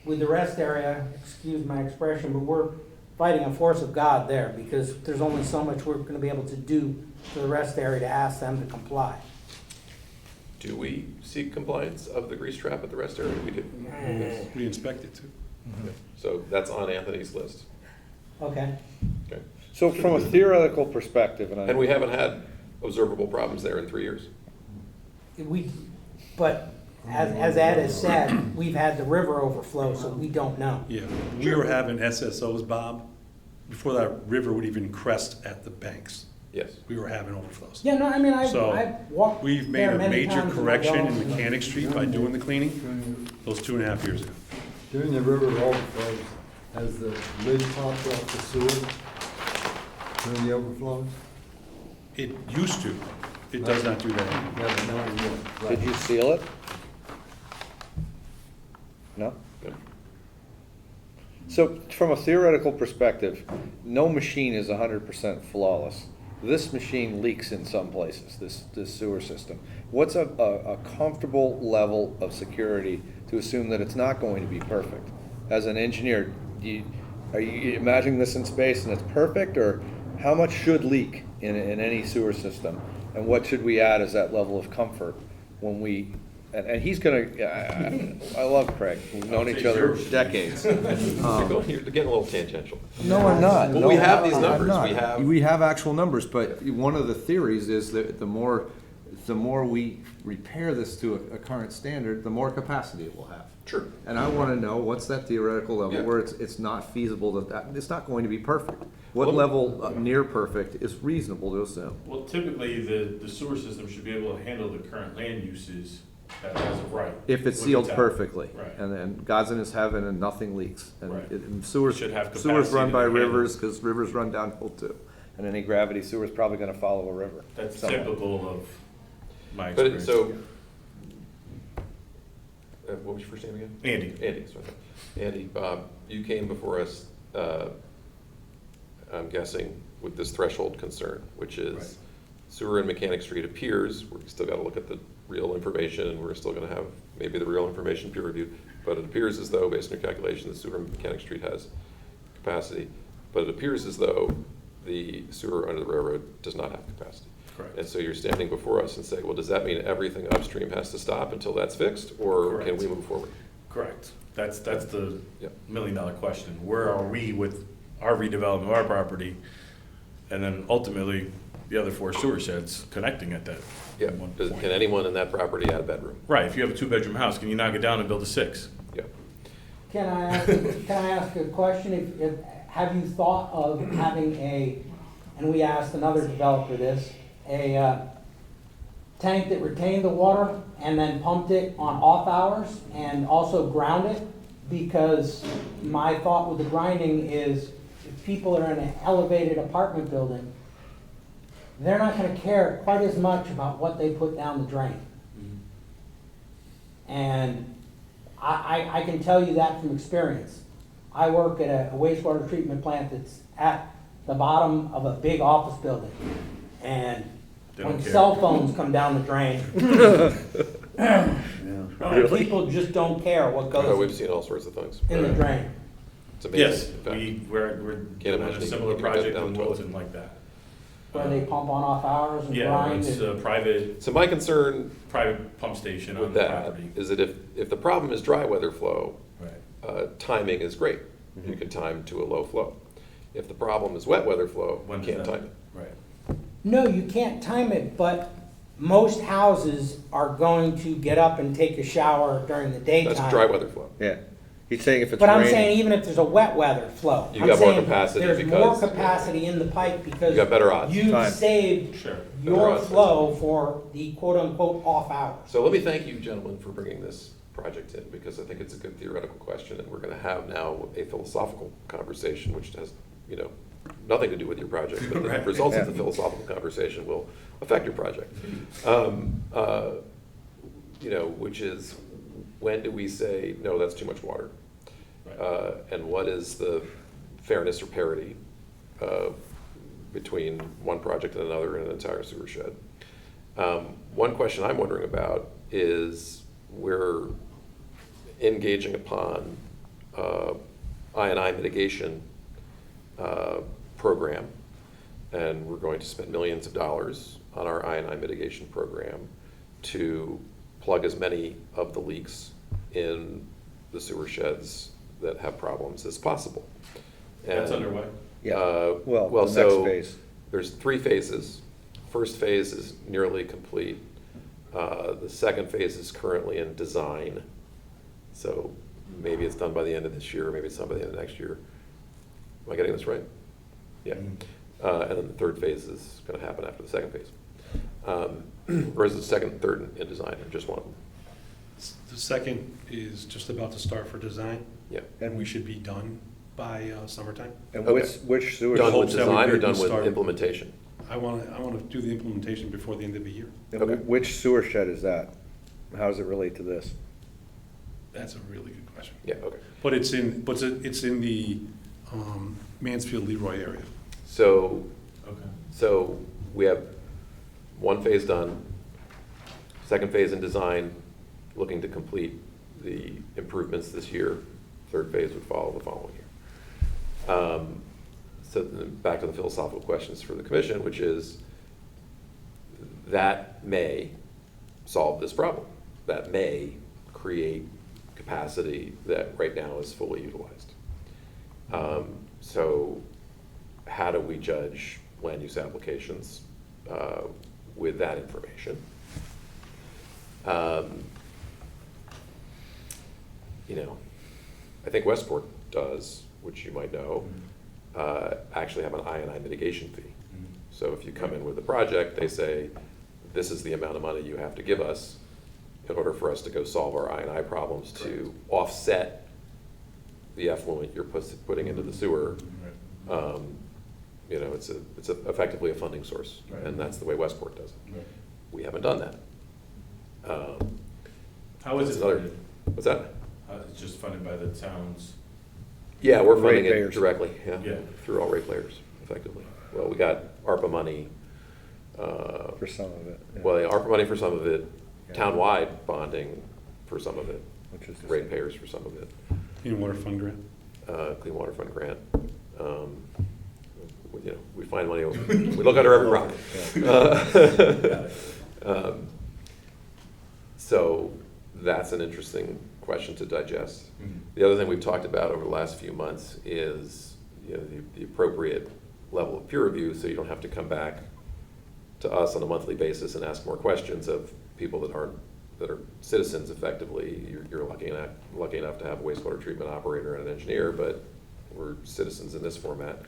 with the rest area, excuse my expression, but we're fighting a force of God there, because there's only so much we're gonna be able to do to the rest area to ask them to comply. Do we seek compliance of the grease trap at the rest area? We do. We inspect it too. So that's on Anthony's list. Okay, Okay. so from a theoretical perspective, and I. And we haven't had observable problems there in 3 years. but as Ed has said, we've had the river overflow, so we don't know. Yeah, we were having SSOs, Bob, before that river would even crest at the banks. Yes. We were having overflows. Yeah, no, I mean, So, I've walked We've made there a many major times with my correction dogs. in Mechanic Street by doing the cleaning those 2.5 years ago. During the river overflows, has the lid popped off the sewer during the overflows? It used to. It does not do that anymore. Yeah, but not anymore. Did you seal it? No? Good. So from a theoretical perspective, no machine is 100% flawless. This machine leaks in some places, this sewer system. What's a comfortable level of security to assume that it's not going to be perfect? As an engineer, Are you imagining this in space and it's perfect, or how much should leak in any sewer system? And what should we add as that level of comfort when we, and he's gonna, I love Craig, we've known each other decades. You're getting a little tangential. No, I'm not. Well, No, we have these I'm numbers. not. We have actual numbers, but one of the theories is that the more we repair this to a current standard, the more capacity it will have. Sure. And I wanna know, what's that theoretical level Yeah. where it's not feasible that, it's not going to be perfect? What Well, level near perfect is reasonable to assume? Well, typically, the sewer system should be able to handle the current land uses as of right. If it's with the sealed town. perfectly. Right. And then God's in his heaven and nothing leaks. And Right. and sewers, Should have sewers run capacity by to handle. rivers, cause rivers run downhill too. And any gravity sewer's probably gonna follow a river. That's somewhere. typical of my But experience. so, what was your first name again? Andy. Andy, sorry. Andy, you came before us, I'm guessing, with this threshold concern, which Right. is sewer and Mechanic Street appears, we're still gotta look at the real information, and we're still gonna have maybe the real information peer reviewed, but it appears as though, based on your calculation, the sewer and Mechanic Street has capacity, but it appears as though the sewer under the railroad does not have capacity. Correct. And so you're standing before us and say, well, does that mean everything upstream has to stop until that's fixed, or can Correct. we move forward? Correct. That's the Yep. million-dollar question. Where are we with our redevelopment of our property? And then ultimately, the other 4 sewer sheds connecting at that Yeah, one Does- point. can anyone in that property add a bedroom? Right, if you have a 2-bedroom house, can you knock it down and build a 6? Yeah. Can I ask a question? Have you thought of having and we asked another developer this, a tank that retained the water and then pumped it on off hours and also ground it? Because my thought with the grinding is if people are in an elevated apartment building, they're not gonna care quite as much about what they put down the drain. And I can tell you that from experience. I work at a wastewater treatment plant that's at the bottom of a big office building. And They don't when care. cell phones come down the drain, people just don't care what Oh, we've goes seen all sorts of things. in the drain. It's amazing. Yes, in fact. we're doing imagine a similar you can get project down in the toilet. Wilton like that. Where they pump on off hours and Yeah, grind. it's a and- private So my concern pump station on with the that property. is that if the problem is dry weather flow, Right. timing is great. You can time to a low flow. If the problem is wet weather flow, When you does can't that- time it. Right. No, you can't time it, but most houses are going to get up and take a shower during the daytime. That's dry weather flow. Yeah. He's saying if it's But I'm raining. saying even if there's a wet weather flow, You I'm got more saying capacity there's because- more capacity in the pipe because You got better odds. you've Time. saved Sure. Better your odds. flow for the quote-unquote off hours. So let me thank you, gentlemen, for bringing this project in, because I think it's a good theoretical question, and we're gonna have now a philosophical conversation, which has, nothing to do with your project, but the Right. results of the philosophical conversation will affect your project. Which is, when do we say, no, that's too much water? Right. And what is the fairness or parity between one project and another in an entire sewer shed? One question I'm wondering about is we're engaging upon I&I mitigation program, and we're going to spend millions of dollars on our I&I mitigation program to plug as many of the leaks in the sewer sheds that have problems as possible. That's And, underway. Yeah. Well, the next so phase. there's 3 phases. First phase is nearly complete. The second phase is currently in design. So maybe it's done by the end of this year, maybe it's done by the end of next year. Am I getting this right? Yeah. And then the third phase is gonna happen after the second phase. Or is the second and third in design, or just one of them? The second is just about to start for design, Yeah. and we should be done by summertime. And Okay. which sewer? Done with hopes that we design or can done with start- implementation? I want to do the implementation before the end of the year. And Okay. which sewer shed is that? How does it relate to this? That's a really good question. Yeah, okay. But it's in the Mansfield Leroy area. So, Okay. so we have one phase done, second phase in design, looking to complete the improvements this year. Third phase would follow the following year. So then back to the philosophical questions for the commission, which is, that may solve this problem. That may create capacity that right now is fully utilized. So how do we judge land use applications with that information? You know, I think Westport does, which you might know, actually have an I&I mitigation fee. So if you come in with a project, they say, this is the amount of money you have to give us in order for us to go solve our I&I problems to offset the effluent you're putting into the sewer. You know, it's effectively a funding source, and that's the way Westport does it. We haven't done that. How is it another- funded? What's that? It's just funded by the towns. Yeah, we're funding it Ratepayers. directly, yeah, Yeah. through all ratepayers, effectively. Well, we got ARPA money, For some of it. yeah. well, the ARPA money for some of it, Yeah. townwide bonding for some of it, Which is the ratepayers for some of it, Clean Water Fund grant. Clean Water Fund grant. You know, we find money, we look under every rock. So that's an interesting question to digest. The other thing we've talked about over the last few months is, you know, the appropriate level of peer review, so you don't have to come back to us on a monthly basis and ask more questions of people that are citizens effectively. You're lucky enough to have a wastewater treatment operator and an engineer, but we're citizens in this format.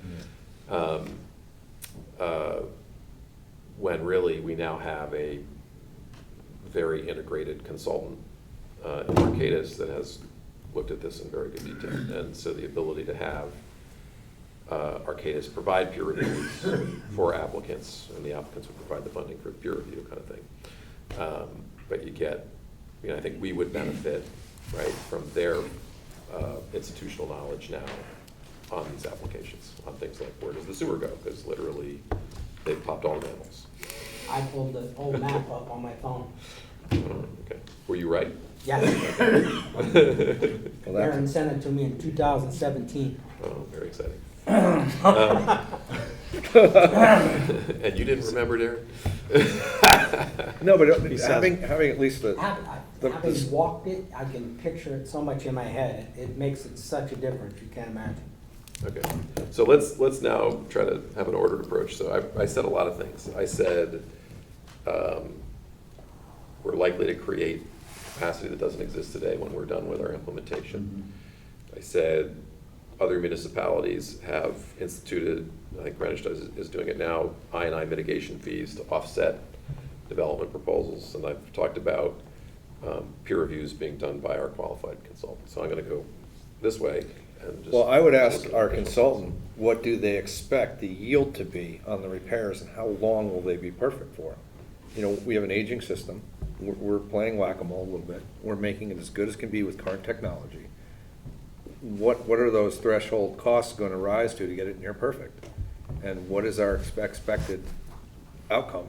When really we now have a very integrated consultant in Arcadis that has looked at this in very good detail. And so the ability to have Arcadis provide peer reviews for applicants, and the applicants would provide the funding for the peer review kind of thing. But you get, you know, I think we would benefit, right, from their institutional knowledge now on these applications, on things like where does the sewer go? Because literally, they've popped all the manholes. I pulled the whole map up on my phone. Okay, were you right? Yes, Well, that's- Aaron sent it to me in 2017. Oh, very exciting. And you didn't remember, Darren? No, but He says- having at least the, Having walked it, I can picture it so much in my head. It makes it such a difference, you can't imagine. Okay, so let's now try to have an ordered approach. So I said a lot of things. I said, we're likely to create capacity that doesn't exist today when we're done with our implementation. I said, other municipalities have instituted, I think Greenwich is doing it now, I&I mitigation fees to offset development proposals. And I've talked about peer reviews being done by our qualified consultants. So I'm gonna go this way and just. well, I would ask look at our the consultant, what do they expect the yield to be on the repairs, and how long will they be perfect for? You know, we have an aging system, we're playing whack-a-mole a little bit, we're making it as good as can be with current technology. What are those threshold costs gonna rise to get it near perfect? And what is our expected outcome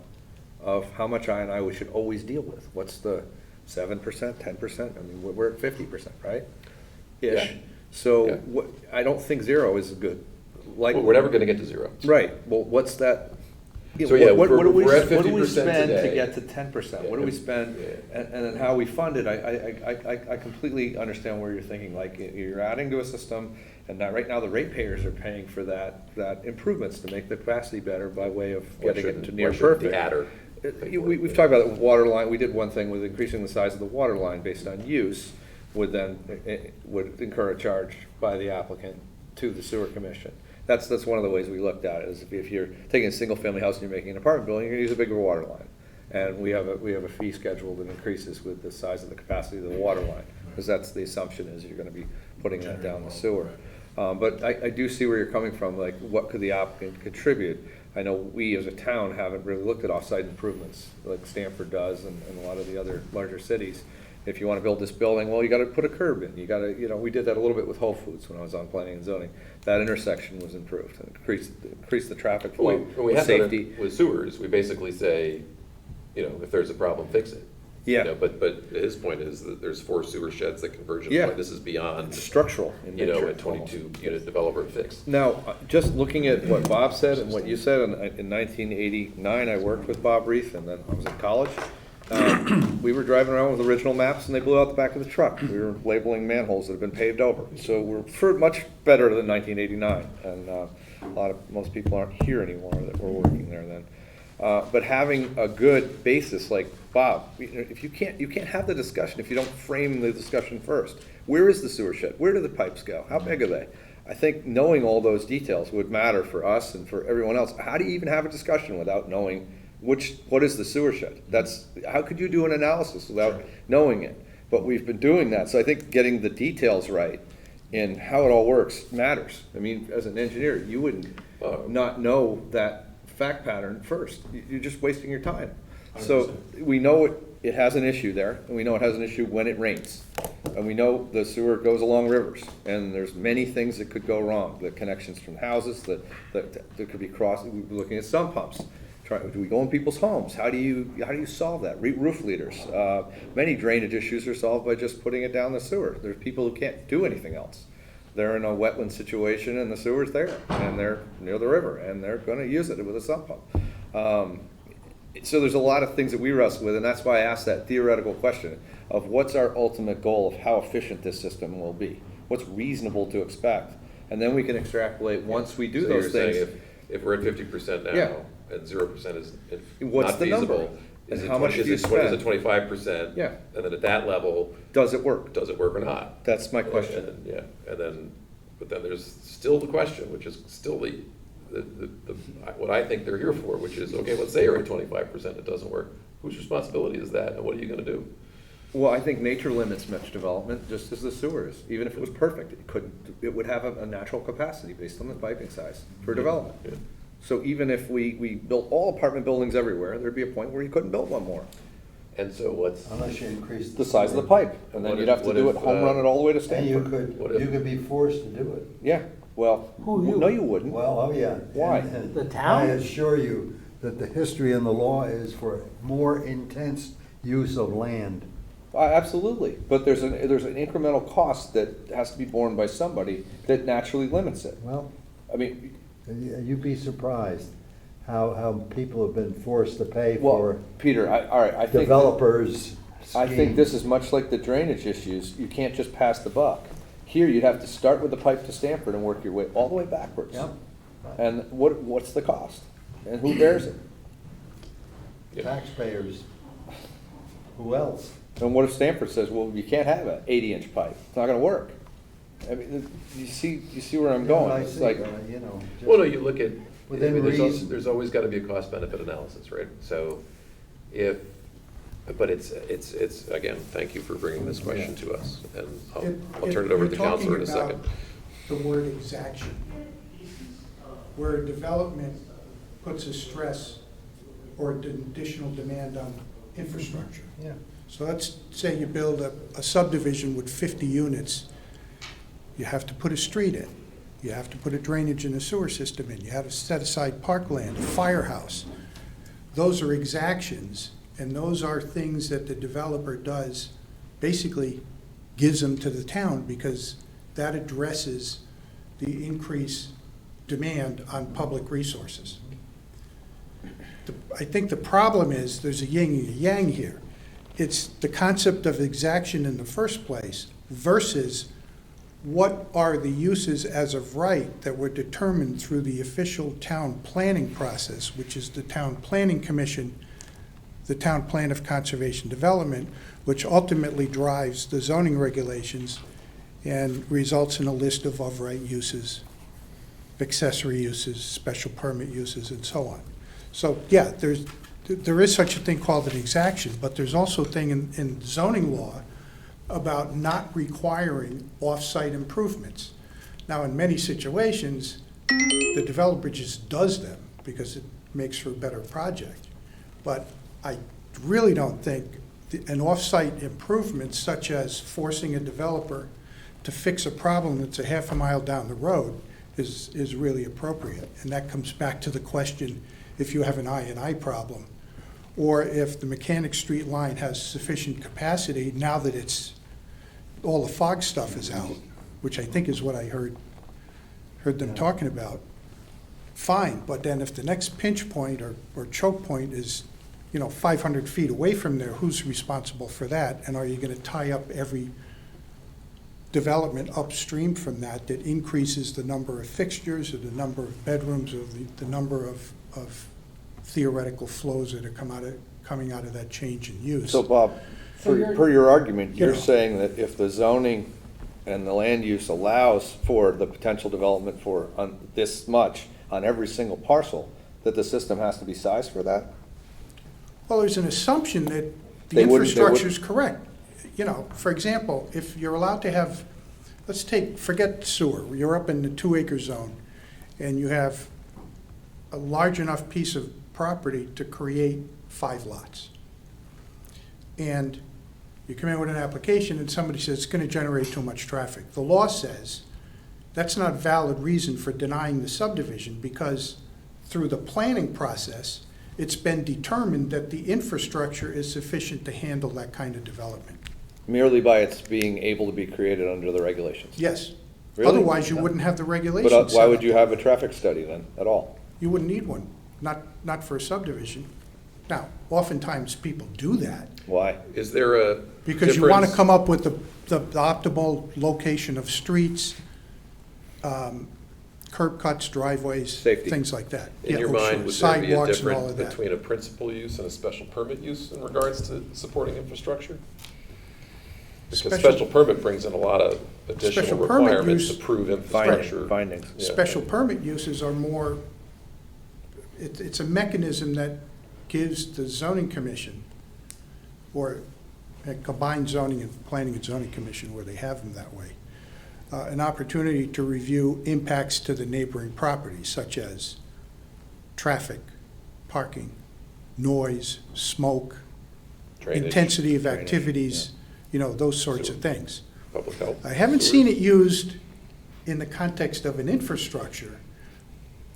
of how much I&I we should always deal with? What's the 7%, 10%? I mean, we're at 50%, right? Ish. Yeah. So Yeah. what, I don't think zero is good. Like, Well, we're never gonna get to zero. right, well, what's that? So, yeah, What do we, we're at what do we 50% spend to today. get to 10%? What do we spend? Yeah. And then how we fund it, I completely understand where you're thinking, like, you're adding to a system, and that, right now, the ratepayers are paying for that improvements to make the capacity better by way of Why getting it shouldn't- to why near shouldn't perfect. the adder pay for it? We've talked about it with water line, we did one thing with increasing the size of the water line based on use, would incur a charge by the applicant to the sewer commission. That's one of the ways we looked at it, is if you're taking a single-family house and you're making an apartment building, you're gonna use a bigger water line. And we have a fee schedule that increases with the size of the capacity of the water line, because that's the assumption is you're gonna be putting that down the sewer. But I do see where you're coming from, like, what could the applicant contribute? I know we as a town haven't really looked at off-site improvements, like Stamford does and a lot of the other larger cities. If you wanna build this building, well, you gotta put a curb in, you gotta, you know, we did that a little bit with Whole Foods when I was on planning and zoning. That intersection was improved, and increased the traffic Well, flow, we have safety. that with sewers, we basically say, you know, if there's a problem, fix it. You Yeah. know, but his point is that there's 4 sewer sheds that converge in Yeah. point. This is beyond, Structural in you know, nature, a 22-unit developer fix. Now, just looking at what Bob said and what you said, in 1989, I worked with Bob Reith, and then I was in college. We were driving around with original maps, and they blew out the back of the truck. We were labeling manholes that had been paved over. So we're much better than 1989, and most people aren't here anymore that were working there then. But having a good basis like Bob, if you can't have the discussion if you don't frame the discussion first. Where is the sewer shed? Where do the pipes go? How big are they? I think knowing all those details would matter for us and for everyone else. How do you even have a discussion without knowing what is the sewer shed? How could you do an analysis without knowing it? But we've been doing that, so I think getting the details right in how it all works matters. I mean, as an engineer, you wouldn't not know that fact pattern first. You're just wasting your time. So we know it has an issue there, and we know it has an issue when it rains. And we know the sewer goes along rivers, and there's many things that could go wrong. The connections from houses that could be crossed. We're looking at sump pumps. Do we go in people's homes? How do you solve that? Roof leaders. Many drainage issues are solved by just putting it down the sewer. There's people who can't do anything else. They're in a wetland situation and the sewer's there, and they're near the river, and they're gonna use it with a sump pump. So there's a lot of things that we wrestle with, and that's why I asked that theoretical question of what's our ultimate goal of how efficient this system will be? What's reasonable to expect? And then we can extrapolate once we do So those you're saying things. if we're at 50% now, Yeah. and 0% is What's not the number? feasible, And is it how much do you What is it, spend? 25%? Yeah. And then at that level, Does it work? does it work or not? That's my question. But then there's still the question, which is still what I think they're here for, which is, okay, let's say you're at 25%, it doesn't work. Whose responsibility is that, and what are you gonna do? Well, I think nature limits much development, just as the sewer is. Even if it was perfect, it would have a natural capacity based on the piping size for development. Yeah. So even if we built all apartment buildings everywhere, there'd be a point where you couldn't build one more. And so what's, Unless you increase. The size of the pipe, and then What you'd if- have to what do if, it, home run it all the way to And you Stanford. What if- could be forced to do it. Yeah, well, no, you wouldn't. Well, oh, yeah. Why? And The town? I assure you that the history and the law is for more intense use of land. Absolutely, but there's an incremental cost that has to be borne by somebody that naturally limits it. Well, I mean, you'd be surprised how people have been forced to pay well, for Peter, I think. developers' I think this is much like the drainage issues. You can't just pass the buck. Here, you'd have to start with the pipe to Stanford and work your way all the way backwards. Yep. And what's the cost? And who bears it? Taxpayers. Who else? And what if Stanford says, well, you can't have an 80-inch pipe? It's not gonna work. I mean, you see where I'm going? I It's see, like, you know. just- well, no, you look at, I Within mean, reason. there's always gotta be a cost-benefit analysis, right? So but it's, again, thank you for bringing this question to us, and I'll turn it over to the counselor in a second. The word exaction, where development puts a stress or an additional demand on infrastructure. Yeah. So let's say you build a subdivision with 50 units. You have to put a street in. You have to put a drainage and a sewer system in. You have to set aside parkland, a firehouse. Those are exactions, and those are things that the developer does, basically gives them to the town, because that addresses the increased demand on public resources. I think the problem is there's a yin and a yang here. It's the concept of exaction in the first place versus what are the uses as of right that were determined through the official town planning process, which is the Town Planning Commission, the Town Plan of Conservation Development, which ultimately drives the zoning regulations and results in a list of right uses, accessory uses, special permit uses, and so on. So, yeah, there is such a thing called an exaction, but there's also a thing in zoning law about not requiring off-site improvements. Now, in many situations, the developer just does them because it makes for a better project. But I really don't think an off-site improvement such as forcing a developer to fix a problem that's a half a mile down the road is really appropriate. And that comes back to the question, if you have an I&I problem, or if the Mechanic Street line has sufficient capacity now that all the fog stuff is out, which I think is what I heard them talking about, fine, but then if the next pinch point or choke point is, 500 feet away from there, who's responsible for that? And are you gonna tie up every development upstream from that increases the number of fixtures or the number of bedrooms or the number of theoretical flows that are coming out of that change in use? So Bob, So you're- per your argument, You you're know. saying that if the zoning and the land use allows for the potential development for this much on every single parcel, that the system has to be sized for that? Well, there's an assumption that the They wouldn't- infrastructure is correct. For example, if you're allowed to have, forget sewer, you're up in the 2-acre zone, and you have a large enough piece of property to create 5 lots. And you come in with an application and somebody says it's gonna generate too much traffic. The law says that's not valid reason for denying the subdivision, because through the planning process, it's been determined that the infrastructure is sufficient to handle that kind of development. Merely by its being able to be created under the regulations? Yes. Really? Otherwise, you wouldn't have the regulations. But why set would up. you have a traffic study then, at all? You wouldn't need one, not for a subdivision. Now, oftentimes people do that Why? Is there a because you want to difference- come up with the optimal location of streets, curb cuts, driveways, Safety. things like that. In Yeah, your oh, mind, sure. would there be a Sidewalks and all difference of that. between a principal use and a special permit use in regards to supporting infrastructure? Because special permit brings in a lot of additional Special permit requirements to use- prove infrastructure. Findings. Yeah. Special permit uses are more, it's a mechanism that gives the zoning commission, or a combined zoning and planning and zoning commission, where they have them that way, an opportunity to review impacts to the neighboring properties, such as traffic, parking, noise, smoke, Drainage, intensity of drainage, activities, those sorts of things. Public health. I haven't sewer. seen it used in the context of an infrastructure,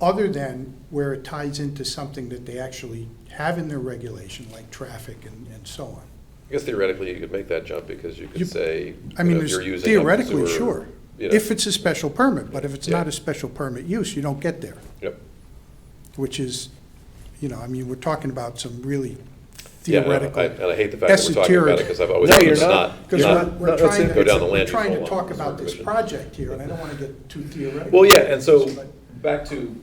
other than where it ties into something that they actually have in their regulation, like traffic and so on. I guess theoretically, you could make that jump because you could say, I mean, if there's you're using. theoretically, sewer, sure, you know, if it's a special permit, but if it's Yeah. not a special permit use, you don't get there, Yep. which is, we're talking about some really Yeah, theoretical. and I hate the fact that we're talking about it, because I've always No, thought you're it's not. not. Because not- we're trying Go down the to, land use trying to law. talk about this Commission. project here, and I don't want to get too theoretical. Well, yeah, and so, back to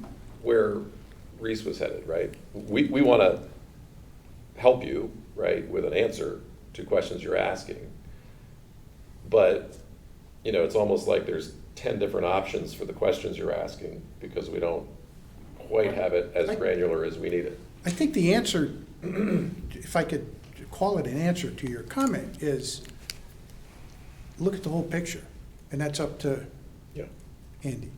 where Reese was headed, right? We want to help you, right, with an answer to questions you're asking. But, it's almost like there's 10 different options for the questions you're asking, because we don't quite have it as granular as we need it. I think the answer, if I could call it an answer to your comment, is look at the whole picture. And that's up to Yeah, Andy.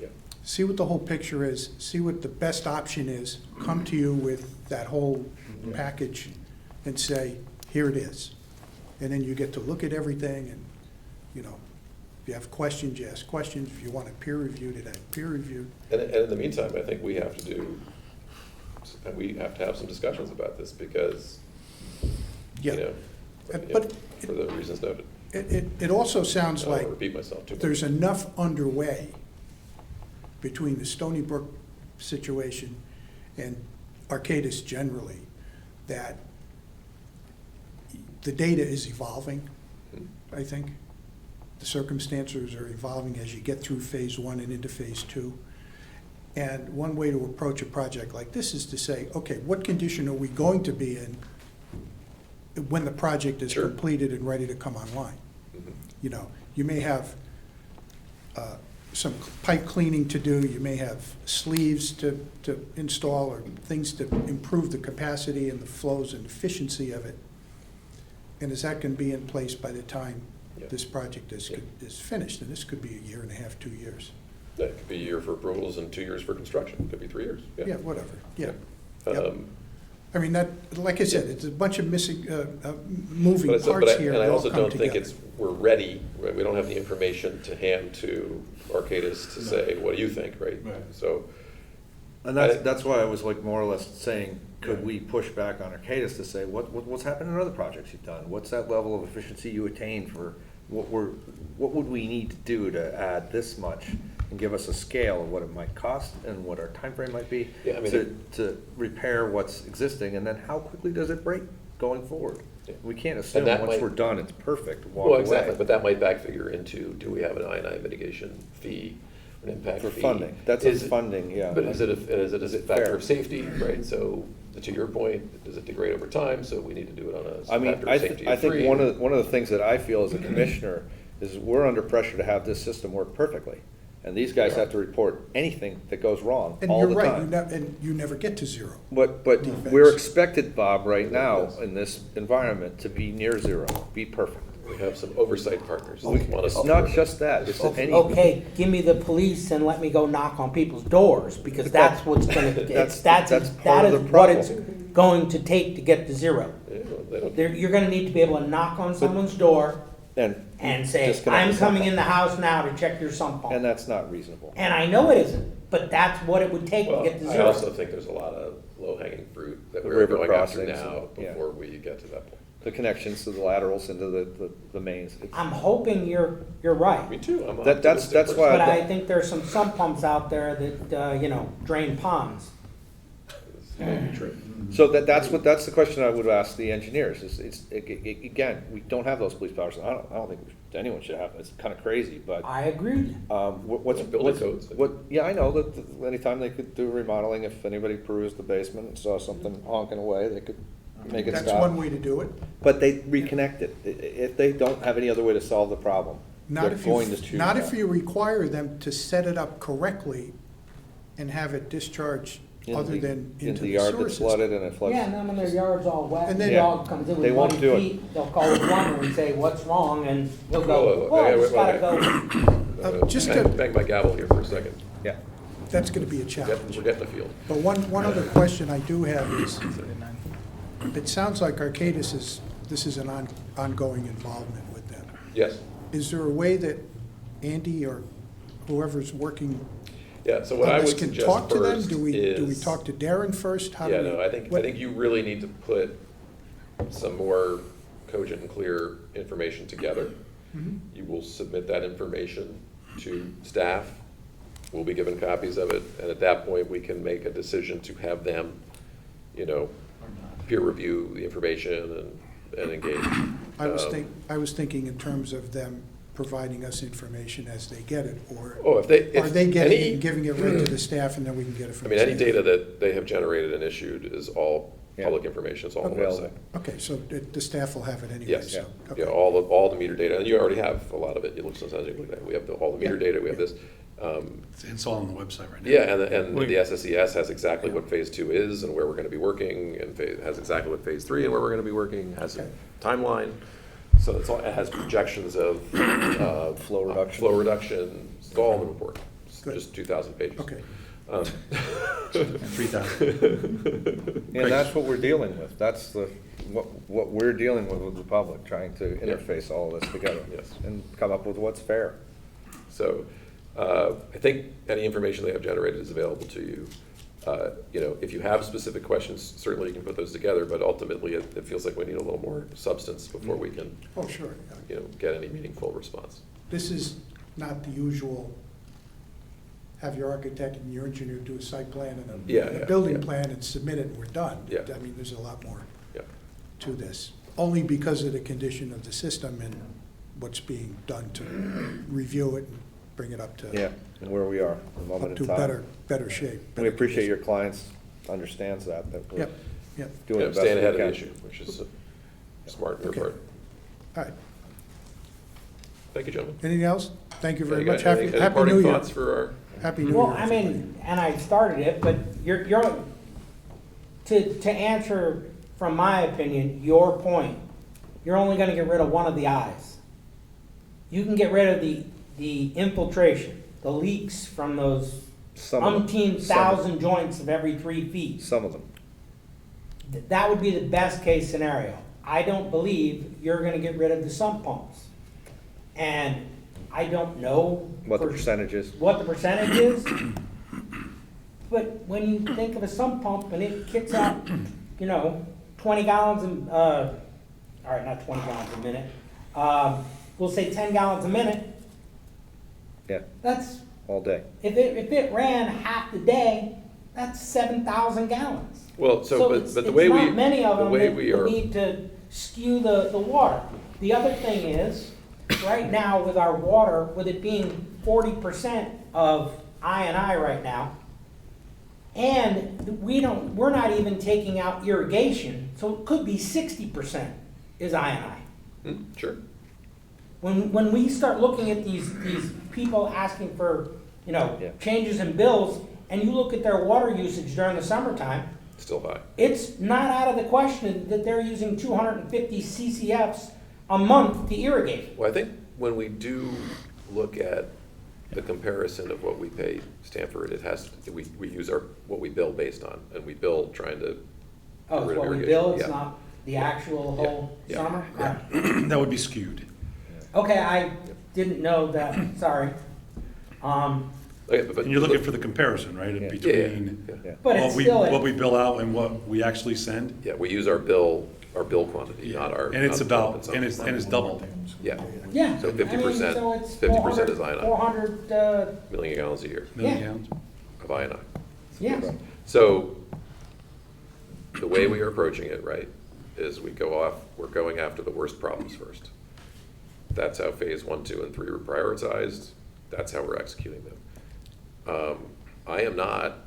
yeah. See what the whole picture is, see what the best option is, come to you with that whole package and say, here it is. And then you get to look at everything and, if you have questions, you ask questions. If you want it peer reviewed, it has peer reviewed. And in the meantime, I think we have to have some discussions about this, because, Yeah. you But know, for the reasons noted. it also sounds I don't like want to repeat myself too much. there's enough underway between the Stony Brook situation and Arcadis generally, that the data is evolving, I think. The circumstances are evolving as you get through phase 1 and into phase 2. And one way to approach a project like this is to say, okay, what condition are we going to be in when the project is Sure. completed and ready to come online? Mhm. You may have some pipe cleaning to do, you may have sleeves to install, or things to improve the capacity and the flows and efficiency of it. And is that going to be in place by the time Yeah. this project is finished? And this could be 1.5 years, 2 years. It could be a year for approvals and 2 years for construction, it could be 3 years, Yeah, whatever, yeah. Yep. Um, I mean, that, like I said, it's a bunch of missing, moving But parts I, here and I that all also come don't think together. we're ready, right? We don't have the information to hand to Arcadis to say, what do you think, right? Right. So, And that's why I was like more or less saying, could we push back on Arcadis to say, what's happened in other projects you've done? What's that level of efficiency you attained for, what would we need to do to add this much? And give us a scale of what it might cost and what our time frame might be Yeah, I mean, to repair what's existing, and then how quickly does it break going forward? We can't assume that once might- we're done, it's perfect, walk Well, away. exactly, but that might back figure into, do we have an I&I mitigation fee, an impact For fee? funding, that's a Is it- funding, yeah. But is it a factor Fair. of safety, right? So, to your point, does it degrade over time, so we need to do it on a I mean, factor of safety I of 3? think one of the things that I feel as a commissioner is we're under pressure to have this system work perfectly. And these guys have to report anything that goes wrong And all you're the right, time. and you never get to zero. But Defense. we're expected, Bob, right now, in this environment, to be near zero, be perfect. We have some oversight partners that want us. It's not just that, it's any. Okay, give me the police and let me go knock on people's doors, because that's what's gonna, That's that part of is the what it's problem. going to take to get to zero. Yeah, they don't- You're gonna need to be able to knock on someone's door and say, disconnect I'm the sump coming in pump." the house now to check your sump And pump. that's not reasonable. And I know it isn't, but that's what it would take to Well, get to I zero. also think there's a lot of low-hanging fruit that The we're river going after crossings now and- yeah. before we get to that point. The connections to the laterals into the mains. It's- I'm hoping you're right. Me too, I'm That's optimistic why But I- I think there's some sump pumps out there that, drain ponds. This may be true. So that's the question I would ask the engineers, again, we don't have those police powers. I don't think anyone should have, it's kind of crazy, but. I agree. What's Building codes. Yeah, I know that anytime they could do remodeling, if anybody perused the basement and saw something honking away, they could make it That's stop. one way to do it. But they reconnect it. If they don't have any other way to solve the problem, Not they're if you, going to choose not that. if you require them to set it up correctly and have it discharge In other the- than in into the the yard sewer that's system. flooded and it floods. Yeah, and then when their yard's all wet, And and then- the dog comes in They with won't muddy do it. feet, they'll call the plumber and say, what's wrong? And he'll Whoa, go, whoa, well, I wait, just wait, gotta go. Just Bang to- bang my gavel here for a second. Yeah. That's gonna be a We're challenge. getting the field. But one other question I do have is, it sounds like Arcadis this is an ongoing involvement with them. Yes. Is there a way that Andy or whoever's working Yeah, so what on I this would can suggest talk to them? first Do we is. talk to Darren first? How do Yeah, we- no, I think what- you really need to put some more cogent and clear information together. Mhm. You will submit that information to staff. We'll be given copies of it, and at that point, we can make a decision to have them, peer review the information and engage. I was thinking in terms of them providing us information as they get it, or Oh, if they, are they if getting it any, and giving it right to the staff, and then we can get it I from mean, the any staff? data that they have generated and issued is all Yeah. public information, it's all on the Available. website. Okay, so the staff will have it anyway, Yes, so, yeah, okay. all the meter data, and you already have a lot of it, you look, sometimes you look at, we have all the meter Yeah. data, we have this. It's all on the website right now. Yeah, and the SSES has exactly what phase 2 is and where we're gonna be working, and has exactly what phase 3 and where we're gonna be working, has a timeline. So it has projections of, Flow reduction. Flow reduction, it's all in the report, it's Good. just 2,000 pages. Okay. 3,000. And that's what we're dealing with. That's what we're dealing with the public, trying to interface all of this together. Yes. And come up with what's fair. So, I think any information they have generated is available to you. If you have specific questions, certainly you can put those together, but ultimately it feels like we need a little more substance before we can, Oh, sure. get any meaningful response. This is not the usual, have your architect and your engineer do a site plan and Yeah, a yeah, building yeah. plan and submit it, and we're done. Yeah. I mean, there's a lot more Yeah. to this, only because of the condition of the system and what's being done to review it and bring it up to, Yeah, and where we are, the up moment to in time. better shape. We better appreciate your condition. clients understands that we're Yep, yep, doing the best Staying we ahead of the can. issue, which is smart on your Okay. part. all right. Thank you, gentlemen. Anything else? Thank you very Yeah, much. any Happy New parting Year. thoughts for our? Happy New Year. Well, I everybody. mean, and I started it, but you're, to answer from my opinion, your point, you're only gonna get rid of one of the eyes. You can get rid of the infiltration, the leaks from those Some of them. umpteen thousand joints of every 3 feet. Some of them. That would be the best case scenario. I don't believe you're gonna get rid of the sump pumps. And I don't know. What the for- percentage is. What the percentage is. but when you think of a sump pump and it kicks out, 20 gallons, all right, not 20 gallons a minute, we'll say 10 gallons a minute, Yeah, that's, all day. if it ran half the day, that's 7,000 gallons. Well, so, it's- but the way we, It's not many of the them way that we are, need to skew the water. The other thing is, right now with our water, with it being 40% of I&I right now, and we're not even taking out irrigation, so it could be 60% is I&I. sure. When we start looking at these people asking for, Yeah. changes in bills, and you look at their water usage during the summertime, Still high. it's not out of the question that they're using 250 CCFs a month to irrigate. Well, I think when we do look at the comparison of what we pay Stanford, it has, we use what we bill based on, and we bill trying to. Oh, get rid it's of what we irrigation. bill, it's Yeah. not the actual whole Yeah. summer? Yeah. Alright. That would be skewed. Okay, I didn't know that, sorry. Okay, but. And you're looking for the comparison, right, Yeah. between Yeah. But what it's we, still, what we bill out and what we actually send? Yeah, we use our bill quantity, not our. And it's not the pump about, and itself. it's doubled. Yeah, yeah. So 50%, so it's 50% is INI. 400, million gallons a year Million Yeah. gallons? of INI. yes. So the way we are approaching it, right, is we're going after the worst problems first. That's how phase 1, 2, and 3 were prioritized. That's how we're executing them. I am not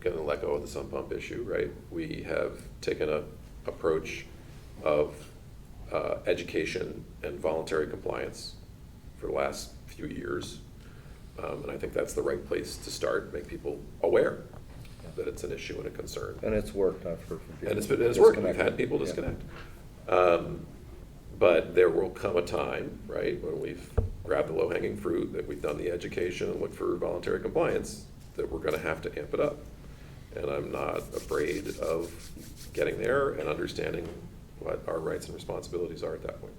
going to let go of the sump pump issue, right? We have taken a approach of education and voluntary compliance for the last few years. And I think that's the right place to start, make people aware that it's an issue and a concern. And it's worked, I've heard from people. And it's working, we've Disconnected. had people Yeah. disconnect. But there will come a time, right, when we've grabbed the low-hanging fruit, that we've done the education and looked for voluntary compliance, that we're gonna have to amp it up. And I'm not afraid of getting there and understanding what our rights and responsibilities are at that point.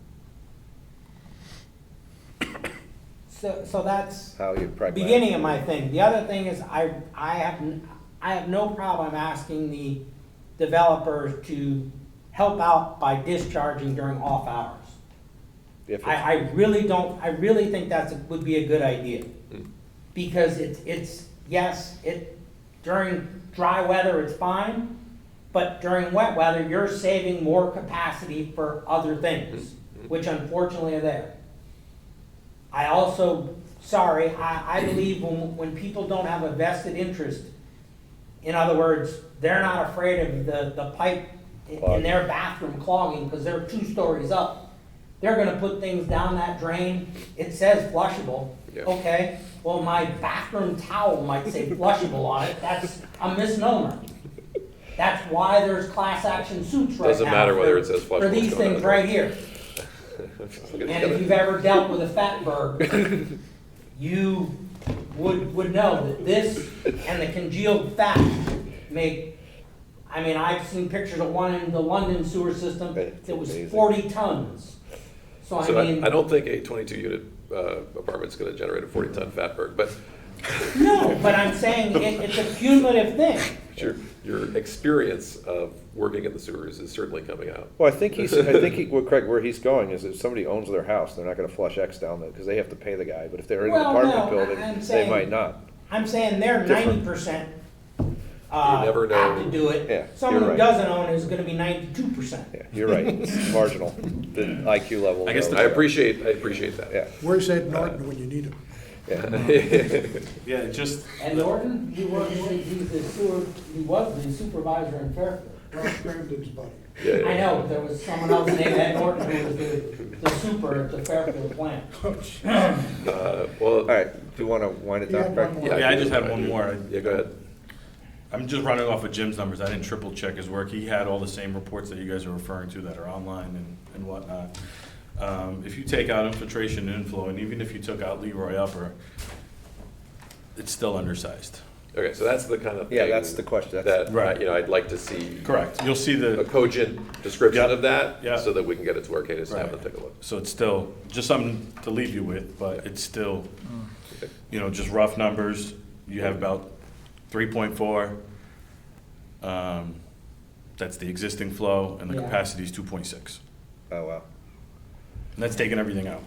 So that's How you pragmatic. beginning of my thing. The other thing is I have no problem asking the developer to help out by discharging during off hours. If it's- I really think would be a good idea. Mm. Because yes, during dry weather, it's fine, but during wet weather, you're saving more capacity for other things, which unfortunately are there. I believe when people don't have a vested interest, in other words, they're not afraid of the pipe in their bathroom clogging because they're 2 stories up. They're gonna put things down that drain, it says flushable, Yeah. okay? Well, my bathroom towel might say flushable on it, that's a misnomer. That's why there's class action suits right now. Doesn't matter whether for- it says flushable, For it's these going things down. right here. And if you've ever dealt with a fatberg, you would know that this and the congealed fat make, I've seen pictures of one in the London sewer system It's that was amazing. 40 tons. So So I don't think a 22-unit apartment's gonna generate a 40-ton fatberg, but no, but I'm saying it's a cumulative thing. your experience of working in the sewers is certainly coming out. Well, I think what Craig, where he's going is if somebody owns their house, they're not gonna flush X down there, because they have to pay the guy, but if they're in an Well, apartment no, building, I'm they saying- might not. I'm saying they're Different. 90% never know. apt to do it. Yeah, Someone you're who right. doesn't own it is gonna be 92%. Yeah, you're right, it's marginal, the IQ level. I guess goes I up. appreciate that. Yeah, Where's Ed Norton when you need him? yeah. Yeah, just, And Norton, he was the supervisor in Fairfield. Ross Brandon's buddy. Yeah, yeah. I know, there was someone else named Ed Norton who was the super at the Fairfield plant. Well, All right, do you wanna wind it You down, had one Craig? more. yeah, I just had one more. Yeah, go ahead. I'm just running off of Jim's numbers. I didn't triple check his work. He had all the same reports that you guys are referring to that are online and whatnot. If you take out infiltration and inflow, and even if you took out Leroy Upper, it's still undersized. Okay, so that's the kind of thing. Yeah, that's the question. That, Right. I'd like to see Correct. You'll see a the, cogent description Yeah. of that, Yeah. so that we can get it to Arcadis and have them Right. take a look. so it's still, just something to leave you with, but it's still, just rough numbers. You have about 3.4. That's the existing flow, and the Yeah. capacity is 2.6. Oh, wow. And that's taking everything out.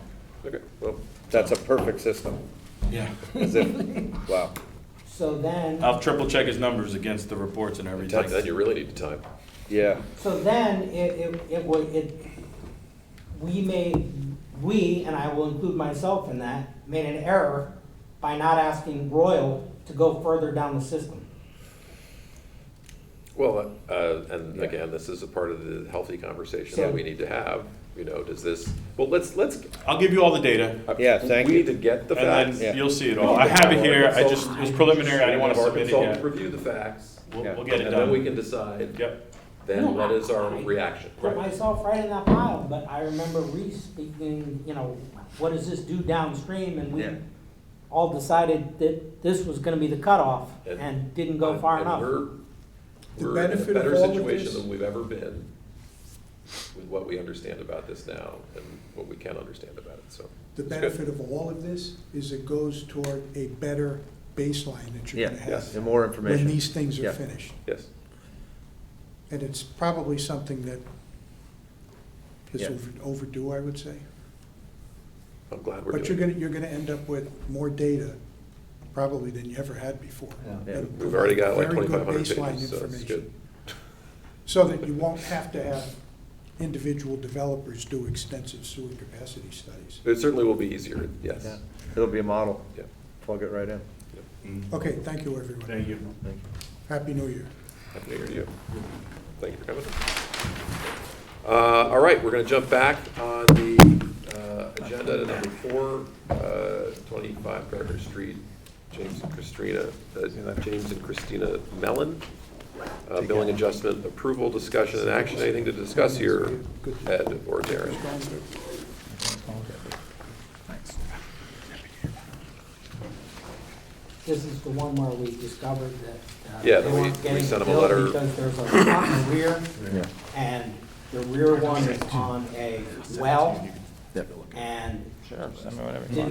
Okay, well, That's a perfect system, Yeah. as if, wow. So then, I'll triple check his numbers against the reports and everything. then you really need time. Yeah, so then we, and I will include myself in that, made an error by not asking Royal to go further down the system. Well, and again, this is a part of the healthy conversation that we need to have, you know, does this, well, let's. I'll give you all the data, Yeah, thank We you. need to get the and facts. then you'll see it all. I have it here, I just, it was preliminary, I didn't want to Have our submit it consultant yet. review the facts, We'll Yeah. get it and then we done. can decide, Yep. then what is our I reaction? Put myself right in that pile, but I remember Reese speaking, you know, what does this do downstream? And we Yeah. all decided that this was gonna be the cutoff and didn't go far And enough. The We're in a benefit of better all of situation this- than we've ever been with what we understand about this now and what we can understand about it, so. The it's good. benefit of all of this is it goes toward a better baseline that you're Yeah, gonna yes. have and more when information. these things are Yeah. finished. Yes, And it's probably something that is Yeah. overdue, I would say. I'm glad we're But doing you're gonna end up with more data probably than you ever had before. Yeah. It'll We've already got like provide very good 2,500 baseline pages, so it's information. good. So that you won't have to have individual developers do extensive sewer capacity studies. It certainly will be easier, yes. Yeah. It'll be a model. Yeah. Plug it right in. Okay, thank you, everyone. Thank you. Happy New Year. Happy New Year to you. Thank you for coming. All right, we're gonna jump back on the agenda to number 4, 25 Gardner Street, James and Christina Mellon. Billing adjustment, approval, discussion, and action. Anything to discuss here, Ed or Darren? This is the one where we discovered that Yeah, they we weren't getting sent the them a letter. bill because there's a front and rear, Yeah. and the rear one is on a well, and Sure, send me whatever you want.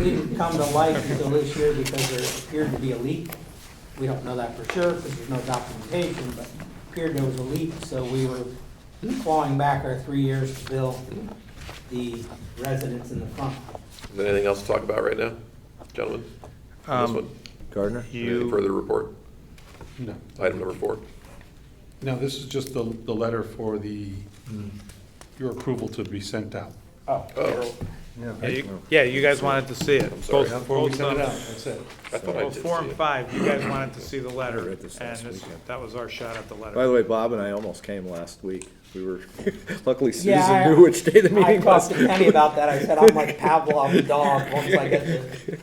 didn't come to light until this year because there appeared to be a leak. We don't know that for sure because there's no documentation, but appeared there was a leak, so we were clawing back our 3 years to bill the residents in the front. Is there anything else to talk about right now, gentlemen? On this one? Gardner? Anything further to report? No. Item number 4. No, this is just the letter for your approval to be sent out. Oh, Yeah, you guys wanted to see it. sorry. Both- Before we both send it of out, them. that's it. I thought I Well, did 4 see and it. 5, you guys wanted to see the letter, read this and last this, weekend. that was our shot at the letter. By the way, Bob and I almost came last week. We were, luckily Yeah, Susan knew which day the I meeting was. talked to Penny about that. I said, I'm like Pavlov's dog once I get this.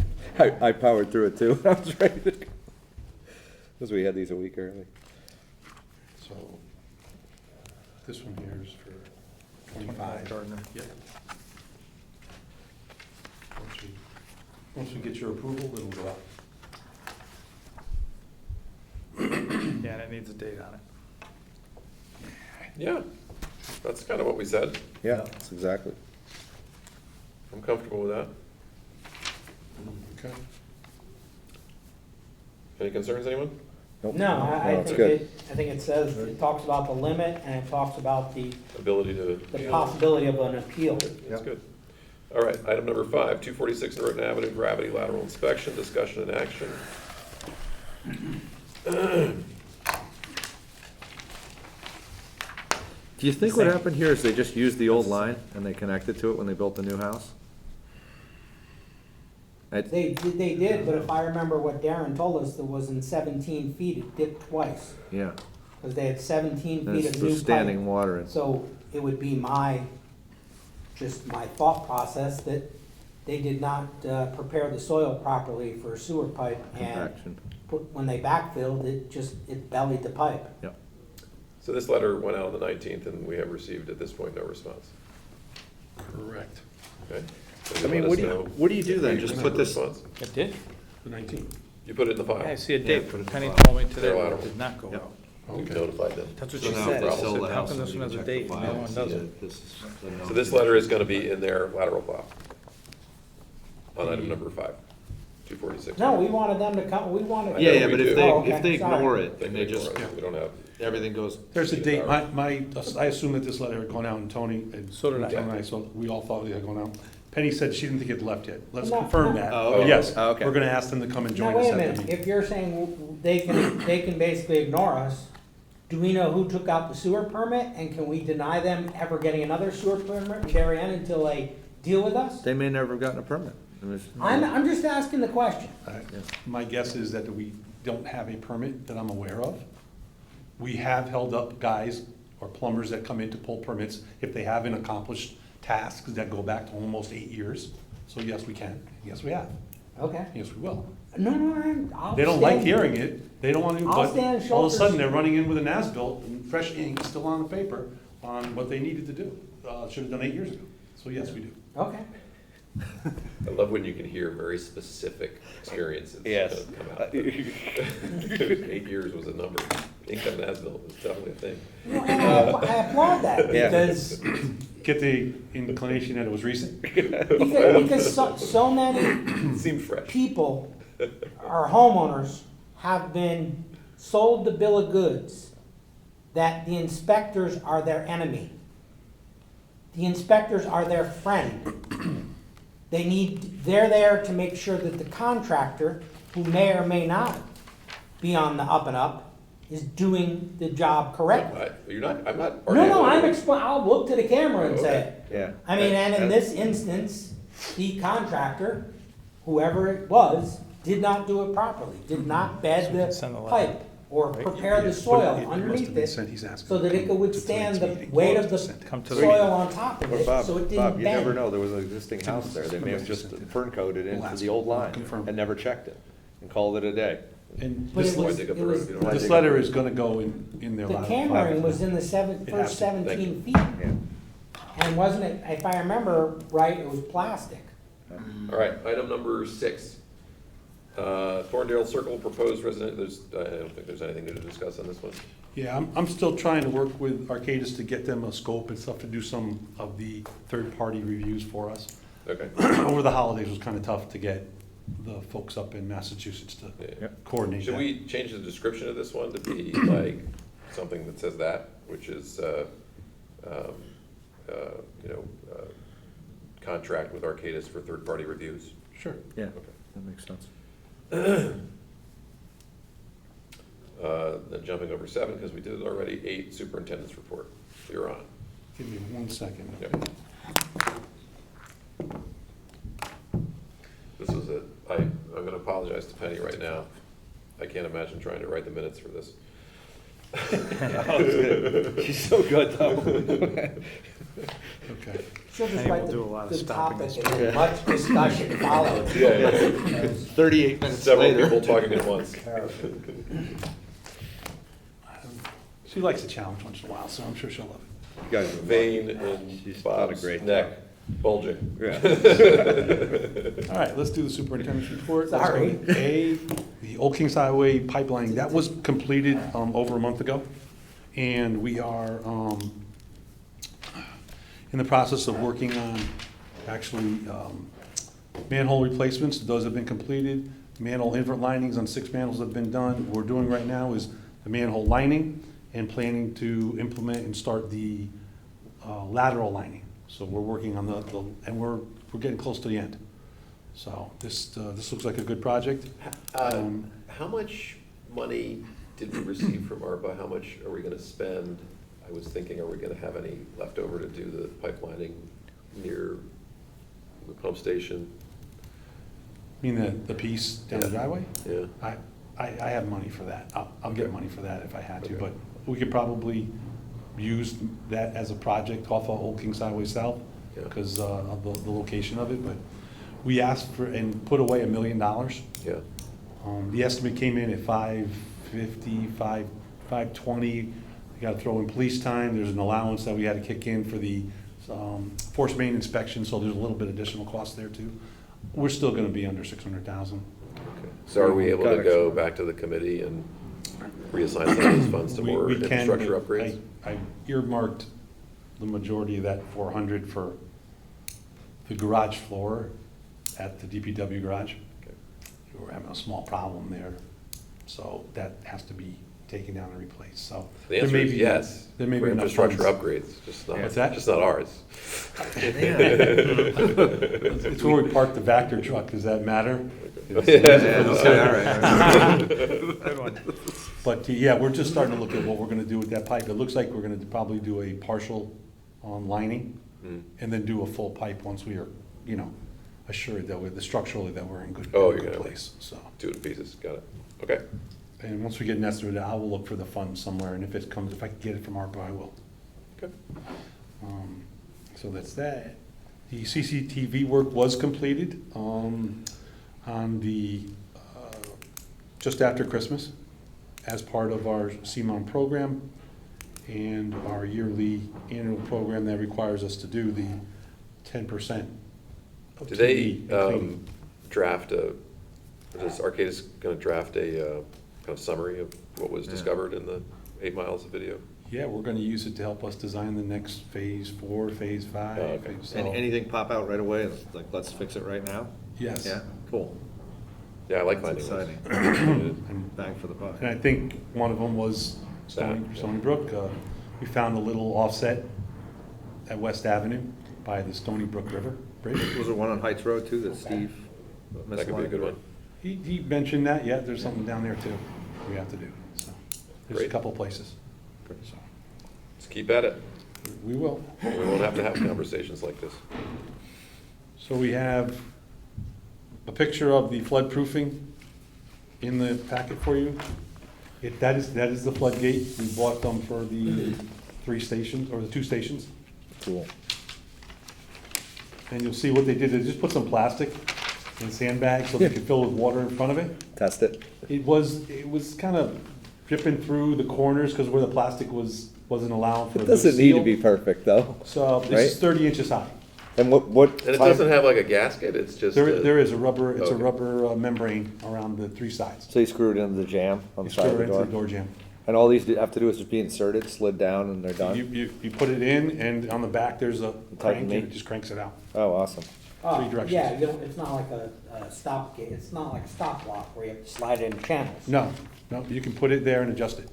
I powered through it too. I was ready to, because we had these a week early. So this one here is for 25. Gardner. Yeah. Once we get your approval, it'll go out. Yeah, and it needs a date on it. Yeah, that's kind of what we said. Yeah, that's exactly. I'm comfortable with that. Okay. Any concerns, anyone? Nope. No, I it's think good. I think it says, it talks about the limit and it talks about the Ability to. possibility of an appeal. That's good. All right, item number 5, 246 Norton Avenue, gravity lateral inspection, discussion and action. Do you think what happened here is they just used the old line and they connected to it when they built the new house? They did, but if I remember what Darren told us, there was in 17 feet, it dipped twice. Yeah, Because they had 17 and feet it's of the new standing pipe. water and, So it would be just my thought process that they did not prepare the soil properly for sewer pipe. And compaction. when they backfilled, it bellied the pipe. Yep. So this letter went out on the 19th, and we have received at this point no response. Correct. Okay? So I you mean, let what us do you, know what do you do if then? you Just receive put a this, response. It did? The 19th. You put it in the I file. see a date, put it in but Penny the file. told me today They're that lateral. it did not go Yep. out. We've notified them. That's what So she now said. we'll I sell said, how come this one has a date and the other one doesn't? So this letter is gonna be in their lateral file on item number 5. 246. No, we wanted them to come, we wanted. Yeah, Yeah, we but do. if they, Oh, okay, if they sorry. ignore it and they just, We don't have. everything goes, There's a date, I assume that this letter had gone out, and Tony, and So did I. Tony and I, so we all thought it had gone out. Penny said she didn't think it left yet. Let's No, confirm no. that. Oh, But okay. yes, Oh, okay. we're gonna ask them to come and Now, join wait us a at the minute, meeting. if you're saying they can basically ignore us, do we know who took out the sewer permit? And can we deny them ever getting another sewer permit in Darien until they deal with us? they may never have gotten a permit. It was- I'm just asking the question. My guess is that we don't have a permit that I'm aware of. We have held up guys or plumbers that come in to pull permits if they haven't accomplished tasks that go back to almost 8 years. So yes, we can. Yes, we have. Okay. Yes, we will. No, I'll. They don't like stand- hearing it. They don't want to, I'll but stand all of a shoulders. sudden, they're running in with an as-built and fresh ink still on the paper on what they needed to do. Should have done 8 years ago. So yes, we do. Okay. I love when you can hear very specific experiences. Yes. Come out. 8 years was a number. Income as-built was definitely a thing. No, and I applaud that Yeah. because, Get the inclination that it was recent. because so many Seemed fresh. people, our homeowners, have been sold the bill of goods that the inspectors are their enemy. The inspectors are their friend. They're there to make sure that the contractor, who may or may not be on the up and up, is doing the job correctly. You're not, I'm not. No, arguing. I'll look to the camera and say it. Yeah. I mean, and in this instance, the contractor, whoever it was, did not do it properly, did not bed So we can send a the letter. pipe or prepare the But soil it must underneath have been it sent. He's asking so that to it could come to withstand tonight's the meeting. weight of the Come to the soil on top of But it, Bob, so it Bob, didn't you never bend. know, there was an existing house there, they may have just fern coated into the old line Confirm. and never checked it and called it a day. And But this, it Why was, dig up it the road was, if you don't want to this dig letter up is gonna go in their. the file. cammering was in the It has first to. 17 feet. Yeah. And wasn't it, if I remember right, it was plastic. All right, item number 6. Thorndale Circle proposed resident, I don't think there's anything new to discuss on this one. Yeah, I'm still trying to work with Arcadis to get them a scope and stuff to do some of the third-party reviews for us. Okay. Over the holidays, it was kind of tough to get the folks up in Massachusetts to Yeah. coordinate Should that. we change the description of this one to be like something that says that, which is, you know, contract with Arcadis for third-party reviews? Sure. Yeah, that makes sense. Then jumping over 7, because we did it already, 8, superintendent's report. You're on. Give me 1 second. Yep. This was I'm gonna apologize to Penny right now. I can't imagine trying to write the minutes for this. She's so good though. Okay. She'll just Penny write will do a lot of the stopping topic and and then much discussion followed. Yeah, 38 minutes Several later. people talking at once. She likes a challenge once in a while, so I'm sure she'll love it. You guys are Vein and She's done a Bob's great neck job. bulging. Yeah. All right, let's do the superintendent's report. Sorry. Let's go to A, the Old Kings Highway pipeline, that was completed over a month ago. And we are in the process of working on actually manhole replacements. Those have been completed. Manhole invert linings on 6 manholes have been done. What we're doing right now is the manhole lining and planning to implement and start the lateral lining. So we're working on and we're getting close to the end. So this looks like a good project. How much money did we receive from ARPA? How much are we gonna spend? I was thinking, are we gonna have any left over to do the pipelining near the pump station? You mean the piece down the driveway? Yeah. I have money for that. I'll get money for that if I had to, Okay. but we could probably use that as a project off of Old Kings Highway South Yeah. because of the location of it, but we asked for and put away $1 million. Yeah. The estimate came in at 550, 520. You gotta throw in police time, there's an allowance that we had to kick in for the force main inspection, so there's a little bit additional cost there too. We're still gonna be under 600,000. Okay. So are we able to go back to the committee and reassign some of those funds to more We can, infrastructure but upgrades? I earmarked the majority of that 400 for the garage floor at the DPW garage. Okay. we're having a small problem there. So that has to be taken down and replaced, so. The there answer may is be- yes, There may for be enough infrastructure funds. upgrades, just not, What's that? just not ours. It's where we park the Vector truck, does that matter? Good one. But, yeah, we're just starting to look at what we're gonna do with that pipe. It looks like we're gonna probably do a partial, lining, Mm. and then do a full pipe once we are, assured that structurally that we're in good, Oh, in you're good gonna- place, so. Two in pieces, got it. Okay, And once we get an estimate, I will look for the funds somewhere, and if it comes, if I can get it from ARPA, I will. good. So that's that. The CCTV work was completed, on the, just after Christmas, as part of our CMON program and our yearly annual program that requires us to do the 10% of Did they, TV and cleaning. draft is Arcadis gonna draft a, kind of summary of what was discovered in the 8 miles of video? Yeah, we're gonna use it to help us design the next phase 4, phase 5. Oh, okay. so- Anything pop out right away, like, let's fix it right now? Yes. Yeah, cool. Yeah, I like That's finding those. exciting. And Bang for the buck. And I think one of them was Stony, That, yeah. Stony Brook. We found a little offset at West Avenue by the Stony Brook River Bridge. Was there one on Heights Road too, that Steve? That could be a good one. He mentioned that, yeah, there's something down there too we have to do, so. There's a Great. couple places, so, Let's keep at it. we will. We won't have to have conversations like this. So we have a picture of the flood proofing in the packet for you. That is the floodgate. We bought them for the 3 stations, or the 2 stations. Cool. And you'll see what they did, they just put some plastic in sandbags so they could fill with water in front of it. Test it. It was kind of dripping through the corners because where the plastic wasn't allowing for a It good doesn't need to seal. be perfect, though. So this is right? 30 inches high. And what? And it type- doesn't have like a gasket, it's just. There is a rubber, it's a Okay. rubber membrane around the 3 sides. So you screw it into the jamb on You the side screw of it the into the door? door jamb. And all these have to do is just be inserted, slid down, and they're You, done? you put it in and on the back, there's a crank and me? it just cranks it out. Oh, awesome. Oh, directions. yeah, you don't, it's not like a stop gate, it's not like a stop lock where you have to slide in channels. No, you can put it there and adjust it.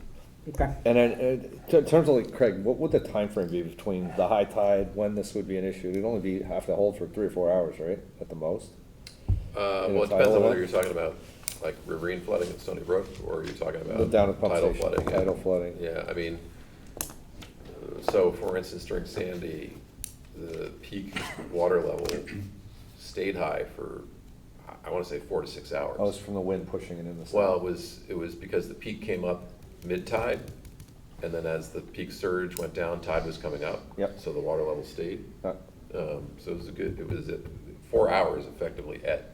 Okay. And then, in terms of like, Craig, what would the time frame be between the high tide, when this would be an issue? It'd only have to hold for 3 or 4 hours, right, at the most? Well, In it a depends tidal on whether event? you're talking about like riverine flooding at Stony Brook, or you're talking The about down at pump tidal station, flooding. yeah. tidal flooding. Yeah, I mean, so for instance, during Sandy, the peak water level stayed high for, I wanna say 4 to 6 hours. Oh, it's from the wind pushing it in the. Well, it was because the peak came up mid-tide, and then as the peak surge went down, tide was coming up. Yep. So the water level stayed. Uh, So it was 4 hours effectively at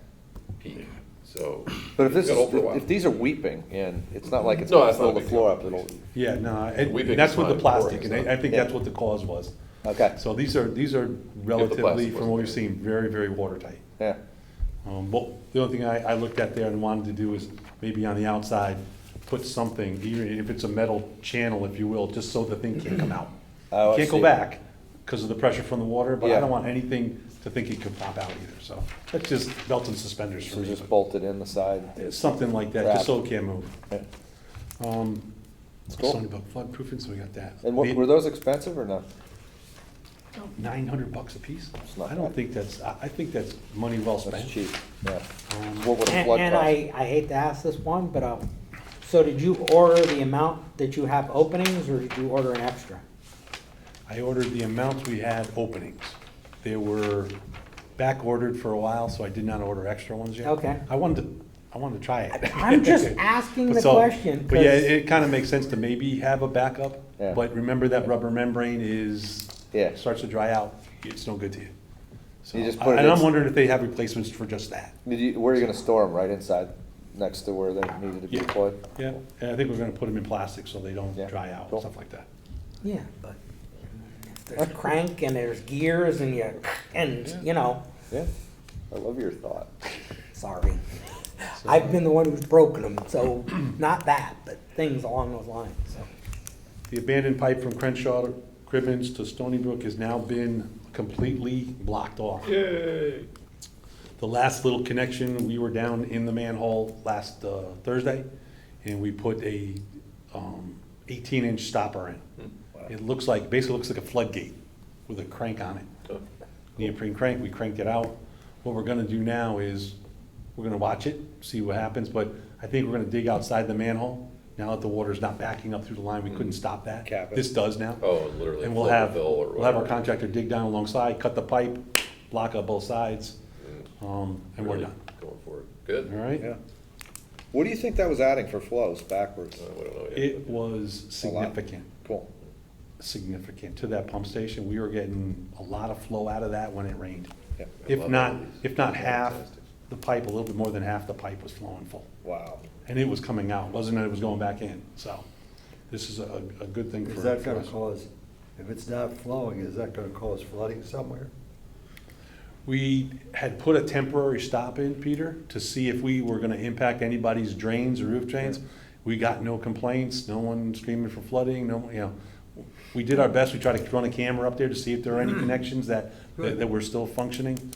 peak, so. But if it this got old for a while. if these are weeping, and it's not like it's No, gonna that's not fill a the big floor deal. up, it'll, Yeah, no, Weeping that's is what the fine, plastic, pouring and is I think not. that's what the cause was. okay, So these are relatively, plastic from what we've wasn't seen, very, very watertight. yeah. Well, the only thing I looked at there and wanted to do is maybe on the outside, put something, even if it's a metal channel, if you will, just so the thing can't come out. Oh, I Can't go see. back because of the pressure from the water, but I Yeah. don't want anything to think it could pop out either, so that's just belt and suspenders for So me. just but bolted in the side? it's something like that, just so it can't move. Yeah. It's cool. Stony Brook flood proofing, so we got that. And were those expensive or no? $900 a piece? It's not I don't bad. think I think that's money well spent. That's cheap, yeah. Um, What would a And, flood and cost? I hate to ask this one, but, so did you order the amount that you have openings, or did you order an extra? I ordered the amounts we had openings. They were back ordered for a while, so I did not order extra ones yet. Okay. I wanted to try it. I'm just asking the So- question, But yeah, 'cause- it kind of makes sense to maybe have a backup, Yeah. but remember that rubber membrane Yeah. starts to dry out, it's no good to you. So, You just put it and I'm in- wondering if they have replacements for just that. Where are you gonna store them, right inside, next to where they needed to be Yeah. deployed? Yeah, and I think we're gonna put them in plastic so they don't Yeah. dry out, Cool. and stuff like that. yeah, but if there's a crank and there's gears and you know, Yeah, I love your thought. sorry. I've been the one who's broken them, so not that, but things along those lines, so. The abandoned pipe from Crenshaw to Cribbins to Stony Brook has now been completely blocked off. Yay. The last little connection, we were down in the manhole last Thursday, and we put a 18-inch stopper in. It looks like, basically looks like a floodgate with a crank on it. Neoprene crank, we cranked it out. What we're gonna do now is, we're gonna watch it, see what happens, but I think we're gonna dig outside the manhole. Now that the water's not backing up through the line, we couldn't stop that. Cap it. This does now. Oh, literally. And we'll flood the have, fill or we'll have our whatever. contractor dig down alongside, cut the pipe, block up both sides, and we're Really done. Going for it. Good. All right? Yeah. What do you think that was adding for flows backwards? We don't know yet. It was significant, Cool. significant. To that pump station, we were getting a lot of flow out of that when it rained. Yeah. I love all these. If not half, Fantastic. the pipe, a little bit more than half the pipe was flowing full. Wow. And it was coming out, wasn't that it was going back in, so this is a good thing for Is that for gonna us. cause, if it's not flowing, is that gonna cause flooding somewhere? We had put a temporary stop in, Peter, to see if we were gonna impact anybody's drains or roof drains. We got no complaints, no one screaming for flooding, no, you know. We did our best, we tried to run a camera up there to see if there were any connections that were still functioning.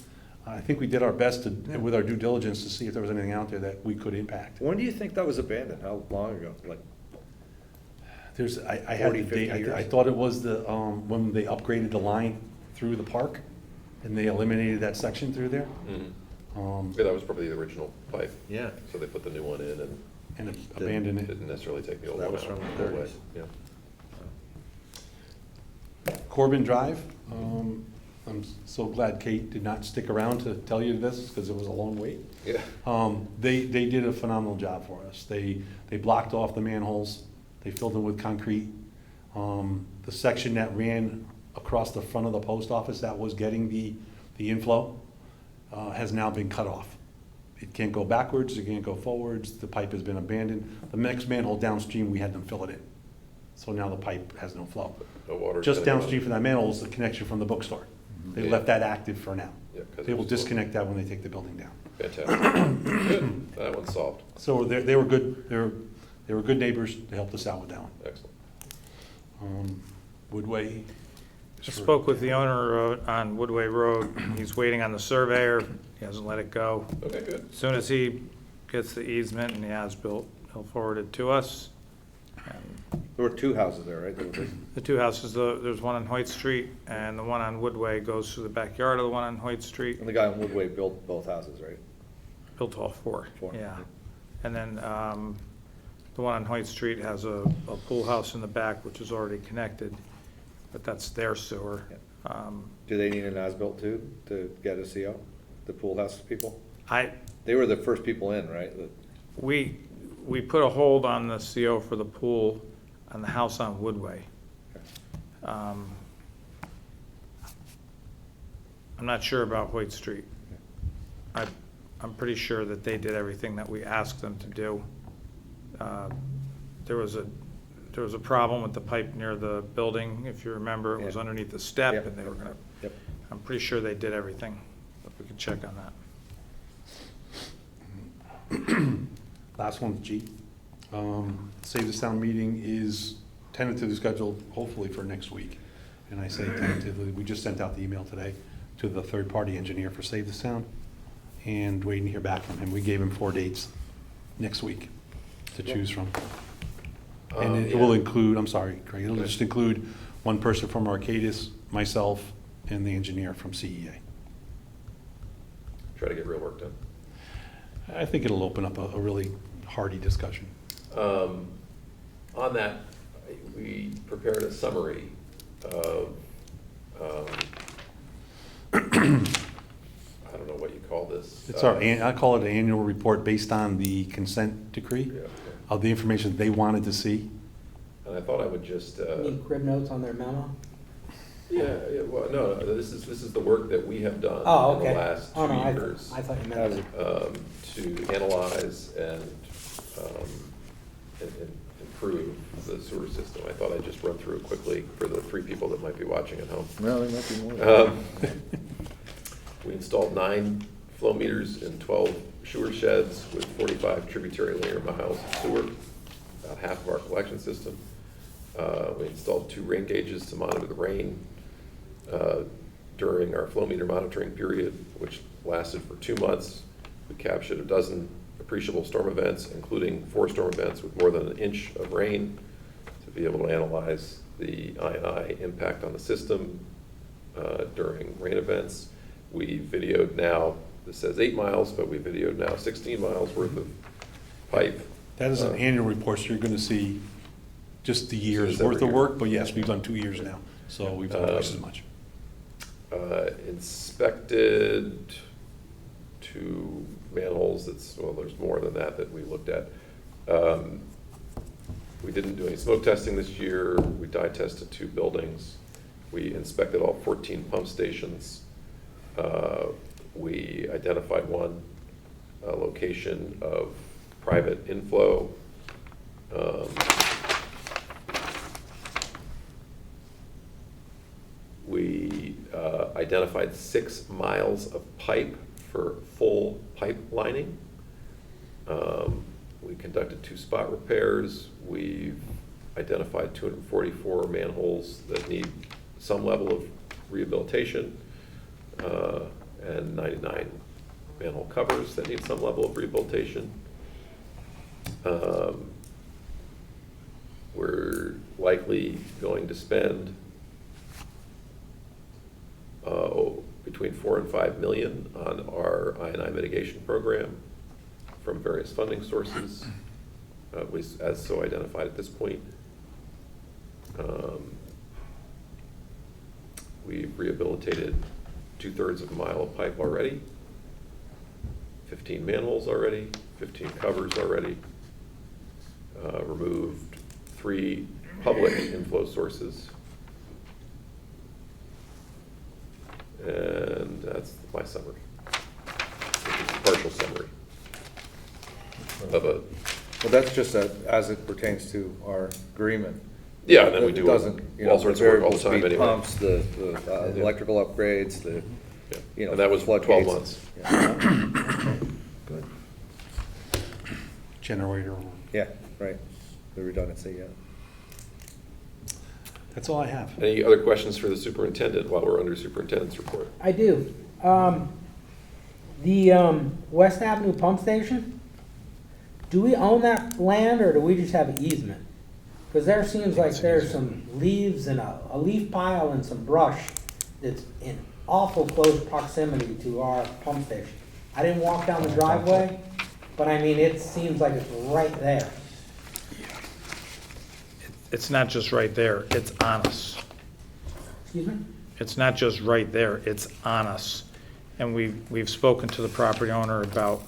I think we did our best to, with our due diligence, to see if there was anything out there that we could impact. When do you think that was abandoned? How long ago? Like, There's, I had 40, the 50 date, years? I thought it was the, when they upgraded the line through the park, and they eliminated that section through there. Yeah, that was probably the original pipe. yeah. So they put the new one in and And abandoned it. didn't necessarily take the old That one was out. from the No way. 30s. Yeah. Corbin Drive, I'm so glad Kate did not stick around to tell you this, because it was a long wait. Yeah. They did a phenomenal job for us. They blocked off the manholes, they filled them with concrete. The section that ran across the front of the post office that was getting the inflow has now been cut off. It can't go backwards, it can't go forwards, the pipe has been abandoned. The next manhole downstream, we had them fill it in. So now the pipe has no flow. No water. Just downstream from that manhole is the connection from the bookstore. They Yeah. left that active for now. Yeah, 'cause They it will was still- disconnect that when they take the building down. Fantastic. Good. That one's solved. So they were good, they were good neighbors, they helped us out with that one. Excellent. Woodway. I spoke with the owner on Woodway Road. He's waiting on the surveyor. He hasn't let it go. Okay, good. As soon as he gets the easement and the as-built, he'll forward it to us. And There were two houses there, right? There was- the two houses, there's one on Hoyt Street, and the one on Woodway goes through the backyard of the one on Hoyt Street, And the guy in Woodway built both houses, right? built all four. Four. Yeah. And then the one on Hoyt Street has a pool house in the back, which is already connected, but that's their sewer. Do they need an as-built too, to get a CO, the pool house people? I, They were the first people in, right? we put a hold on the CO for the pool on the house on Woodway. I'm not sure about Hoyt Street. I'm pretty sure that they did everything that we asked them to do. There was a problem with the pipe near the building, if you remember, it was Yeah. underneath the step, Yep. and they were gonna, Yep. I'm pretty sure they did everything, but we can check on that. Last one's G. Save the Sound meeting is tentatively scheduled, hopefully for next week. And I say tentatively, we just sent out the email today to the third-party engineer for Save the Sound, and waiting to hear back from him. We gave him 4 dates next week to choose from. And it will include, I'm sorry, Craig, it'll just include one person from Arcadis, myself, and the engineer from CEA. Try to get real work done. I think it'll open up a really hearty discussion. On that, we prepared a summary of, I don't know what you call this. It's I call it an annual report based on the consent decree Yeah, okay. of the information they wanted to see. And I thought I would just, Need crib notes on their memo? yeah, well, no, this is the work that we have done Oh, in the okay. last Oh, no, 2 I years. thought you meant. To analyze and improve the sewer system. I thought I'd just run through it quickly for the 3 people that might be watching at home. No, there might be more. We installed 9 flow meters in 12 sewer sheds with 45 tributary linear miles of sewer, about half of our collection system. We installed 2 rain gauges to monitor the rain during our flow meter monitoring period, which lasted for 2 months. We captured a dozen appreciable storm events, including 4 storm events with more than an inch of rain, to be able to analyze the I&I impact on the system during rain events. We videoed now, this says 8 miles, but we videoed now 16 miles worth of pipe. That is an annual report, so you're gonna see just the year's Just every worth of year. work, but yes, we've done 2 years now, so we've done twice as much. Inspected 2 manholes, well, there's more than that we looked at. We didn't do any smoke testing this year. We dye tested 2 buildings. We inspected all 14 pump stations. We identified 1 location of private inflow. We identified 6 miles of pipe for full pipe lining. We conducted 2 spot repairs. We've identified 244 manholes that need some level of rehabilitation, and 99 manhole covers that need some level of rehabilitation. We're likely going to spend between $4 and $5 million on our I&I mitigation program from various funding sources, as so identified at this point. We've rehabilitated 2/3 of a mile of pipe already, 15 manholes already, 15 covers already, removed 3 public inflow sources. And that's my summary. Which is a partial summary of a, Well, that's just as it pertains to our agreement. yeah, and then we It do doesn't, you know, all sorts of work all the variable time speed anyway. pumps, the electrical upgrades, the, Yeah. you know. And that was 12 floodgates. months. Yeah. Good. Generator, Yeah, right, the redundancy, yeah. that's all I have. Any other questions for the superintendent while we're under superintendent's report? I do. The West Avenue pump station, do we own that land or do we just have an easement? Because there seems like there's some leaves and a leaf pile and some brush that's in awful close proximity to our pump station. I didn't walk down the driveway, but I mean, it seems like it's right there. It's not just right there, it's on us. Excuse me? It's not just right there, it's on us. And we've spoken to the property owner about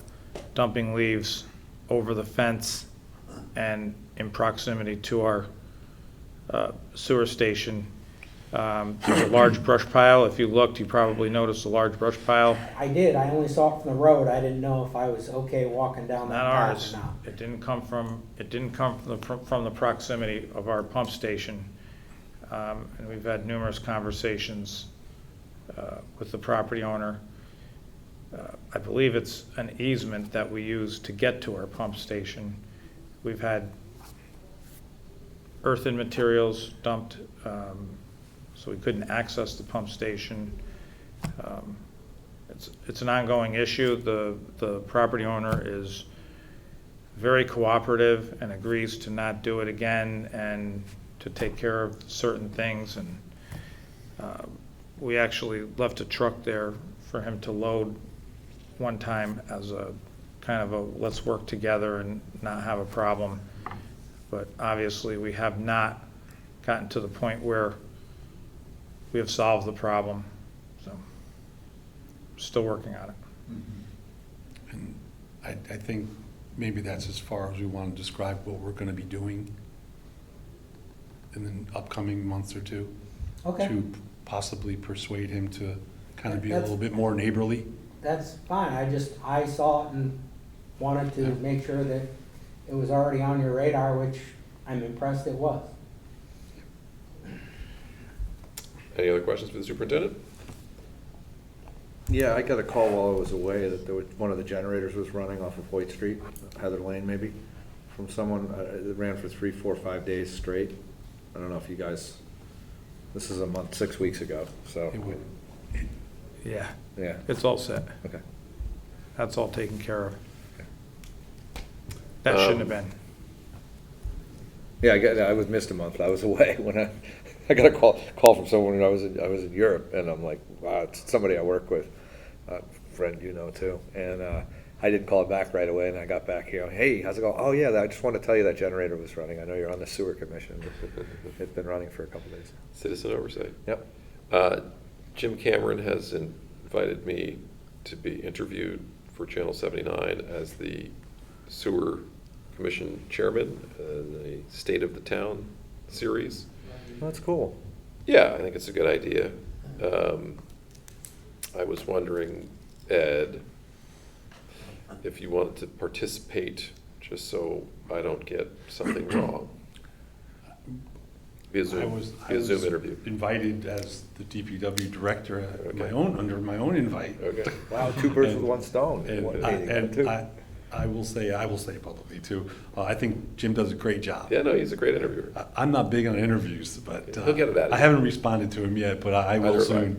dumping leaves over the fence and in proximity to our sewer station. There's a large brush pile. If you looked, you probably noticed a large brush pile. I did. I only saw it from the road. I didn't know if I was okay walking down that Not path ours. or not. It didn't come from the proximity of our pump station. And we've had numerous conversations with the property owner. I believe it's an easement that we use to get to our pump station. We've had earthen materials dumped, so we couldn't access the pump station. It's an ongoing issue. The property owner is very cooperative and agrees to not do it again and to take care of certain things. And we actually left a truck there for him to load one time as a kind of a let's work together and not have a problem. But obviously we have not gotten to the point where we have solved the problem, so still working on it. And I think maybe that's as far as we want to describe what we're gonna be doing in the upcoming months or 2. Okay. To possibly persuade him to kind of be a That's- little bit more neighborly. That's fine. I saw it and wanted to make sure that it was already on your radar, which I'm impressed it was. Any other questions for the superintendent? Yeah, I got a call while I was away that one of the generators was running off of Hoyt Street, Heather Lane maybe, from someone that ran for 3, 4, 5 days straight. I don't know if you guys, this is a month, 6 weeks ago, so. Yeah, Yeah, it's all set. okay. That's all taken care of. That shouldn't have been. Yeah, I was missed a month. I was away when I got a call from someone when I was in Europe, and I'm like, wow, it's somebody I work with, friend you know too. And I didn't call it back right away, and I got back here. Hey, how's it going? Oh yeah, I just want to tell you that generator was running. I know you're on the sewer commission. It's been running for a couple days. Citizen oversight. Yep. Jim Cameron has invited me to be interviewed for Channel 79 as the sewer commission chairman in the State of the Town series. That's cool. Yeah, I think it's a good idea. I was wondering, Ed, if you wanted to participate, just so I don't get something wrong. Via Zoom, via Zoom interview. Invited as the DPW director at Okay. under my own invite. Okay. Wow, two birds with one stone. in And, one I- meeting. and Two. I will say publicly too, I think Jim does a great job. Yeah, no, he's a great interviewer. I'm not big on interviews, but He'll get it out of I you. haven't responded to him yet, but I will Either have I.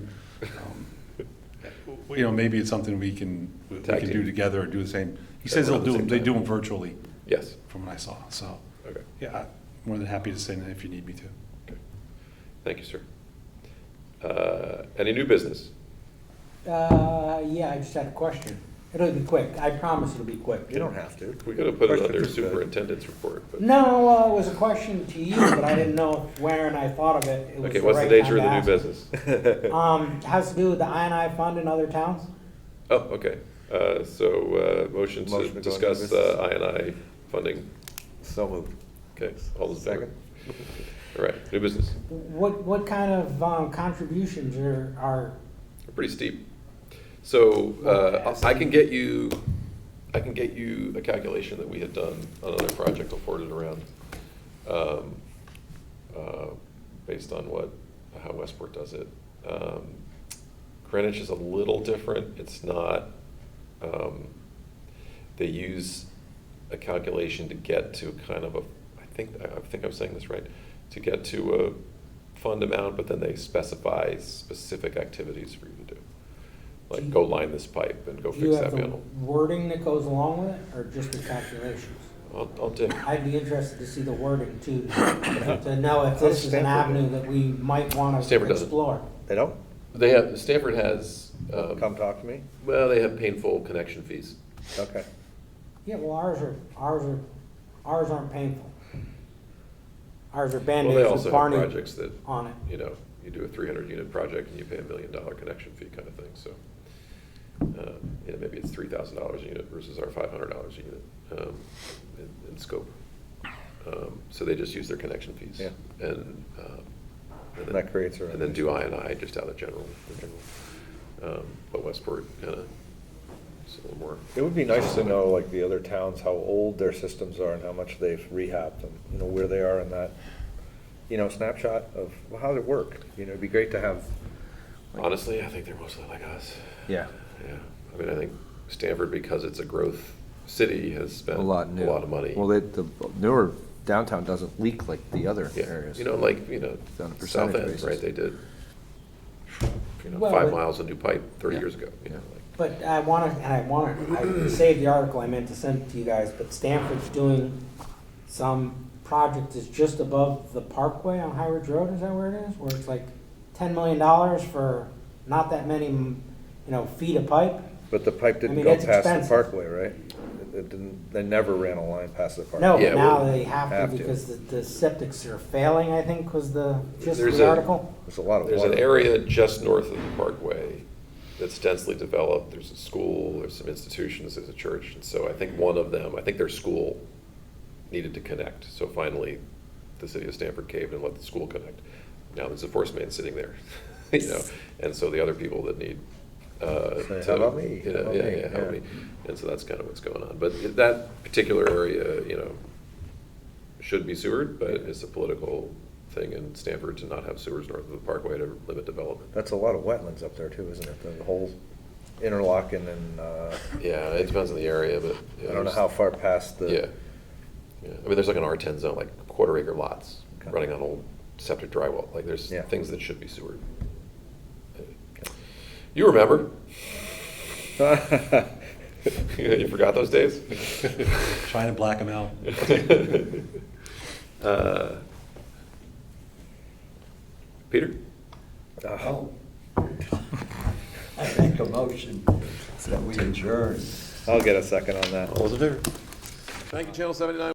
soon. Maybe it's something we can Tag do team. together or do the same. He Yeah, says around they'll the do them, same they time. do them virtually, Yes, from what I saw, so, okay, yeah, I'm more than happy to send it if you need me to. thank you, sir. Any new business? Yeah, I just had a question. It'll be quick. I promise it'll be quick. You don't have to. We gotta put it under Questions are good. superintendent's report, but. No, well, it was a question to you, but I didn't know when I thought of it. It was Okay, the what's the right nature of time the to new ask. business? Has to do with the I&I fund in other towns. Oh, okay, motion to Motion to go into discuss business. I&I funding, So moved. okay, all those in favor? Second. All right, new business, What kind of contributions are, pretty steep. So, I can get you a calculation that we had done on another project, I'll forward it around. Based on how Westport does it. Greenwich is a little different, it's not, they use a calculation to get to kind of I think I'm saying this right, to get to a fund amount, but then they specify specific activities for you to do. Like, go line this pipe and go do you fix have that the manhole. wording that goes along with it, or just the calculations? I'll dig. I'd be interested to see the wording too, to know if this is an avenue that we might want to Stanford doesn't. explore. They don't? Stanford has, Come talk to me? well, they have painful connection fees. Okay. Yeah, well, ours aren't painful. Ours are Well, they Band-Aids also with have Barney projects that, on it. you know, you do a 300-unit project and you pay $1 million connection fee kind of thing, so. Maybe it's $3,000 a unit versus our $500 a unit in scope. So they just use their connection fees. Yeah. And then- That creates a. And then do I&I just out of general. But Westport kind of, it's a little more. It would be nice to know, like, the other towns, how old their systems are and how much they've rehabbed and, where they are in that, snapshot of, well, how does it work? It'd be great to have. Honestly, I think they're mostly like us. Yeah. Yeah, I mean, I think Stanford, because it's a growth city, has spent a lot of money. Well, the newer downtown doesn't leak like the other Yeah, areas. on On a South percentage End, basis. right, they did, Well, 5 but- miles of new pipe 30 Yeah. years ago, But I saved the article, I meant to send it to you guys, but Stanford's doing some project that's just above the Parkway on High Ridge Road, is that where it is? Where it's like $10 million for not that many, feet of pipe? But the pipe didn't I mean, go it's past the expensive. Parkway, right? It didn't, they never ran a line past the Parkway. No, Yeah, but now well, they have have to to. because the septics are failing, I think, was the gist of There's the a- article. There's a lot of There's water. an area just north of the Parkway that's densely developed, there's a school, there's some institutions, there's a church, and so I think one of them, I think their school needed to connect, so finally, the city of Stanford caved and let the school connect. Now there's a force main sitting there, and so the other people that need, Say, "How about me? How about me?" Yeah, help Yeah. me, and so that's kind of what's going on, but that particular area, should be sewered, but it's a political thing in Stanford to not have sewers north of the Parkway to limit development. That's a lot of wetlands up there too, isn't it? The whole interlocking and, Yeah, it depends on the area, but. I don't know how far past the. Yeah. I mean, there's like an R10 zone, like quarter-acre lots, Okay. running on old septic drywall, like there's Yeah. things that should be sewered. You remember? You forgot those days? Trying to black them out. Peter? Oh. I make a motion that we adjourn. I'll get a second on that. All those in favor? Thank you, Channel 79.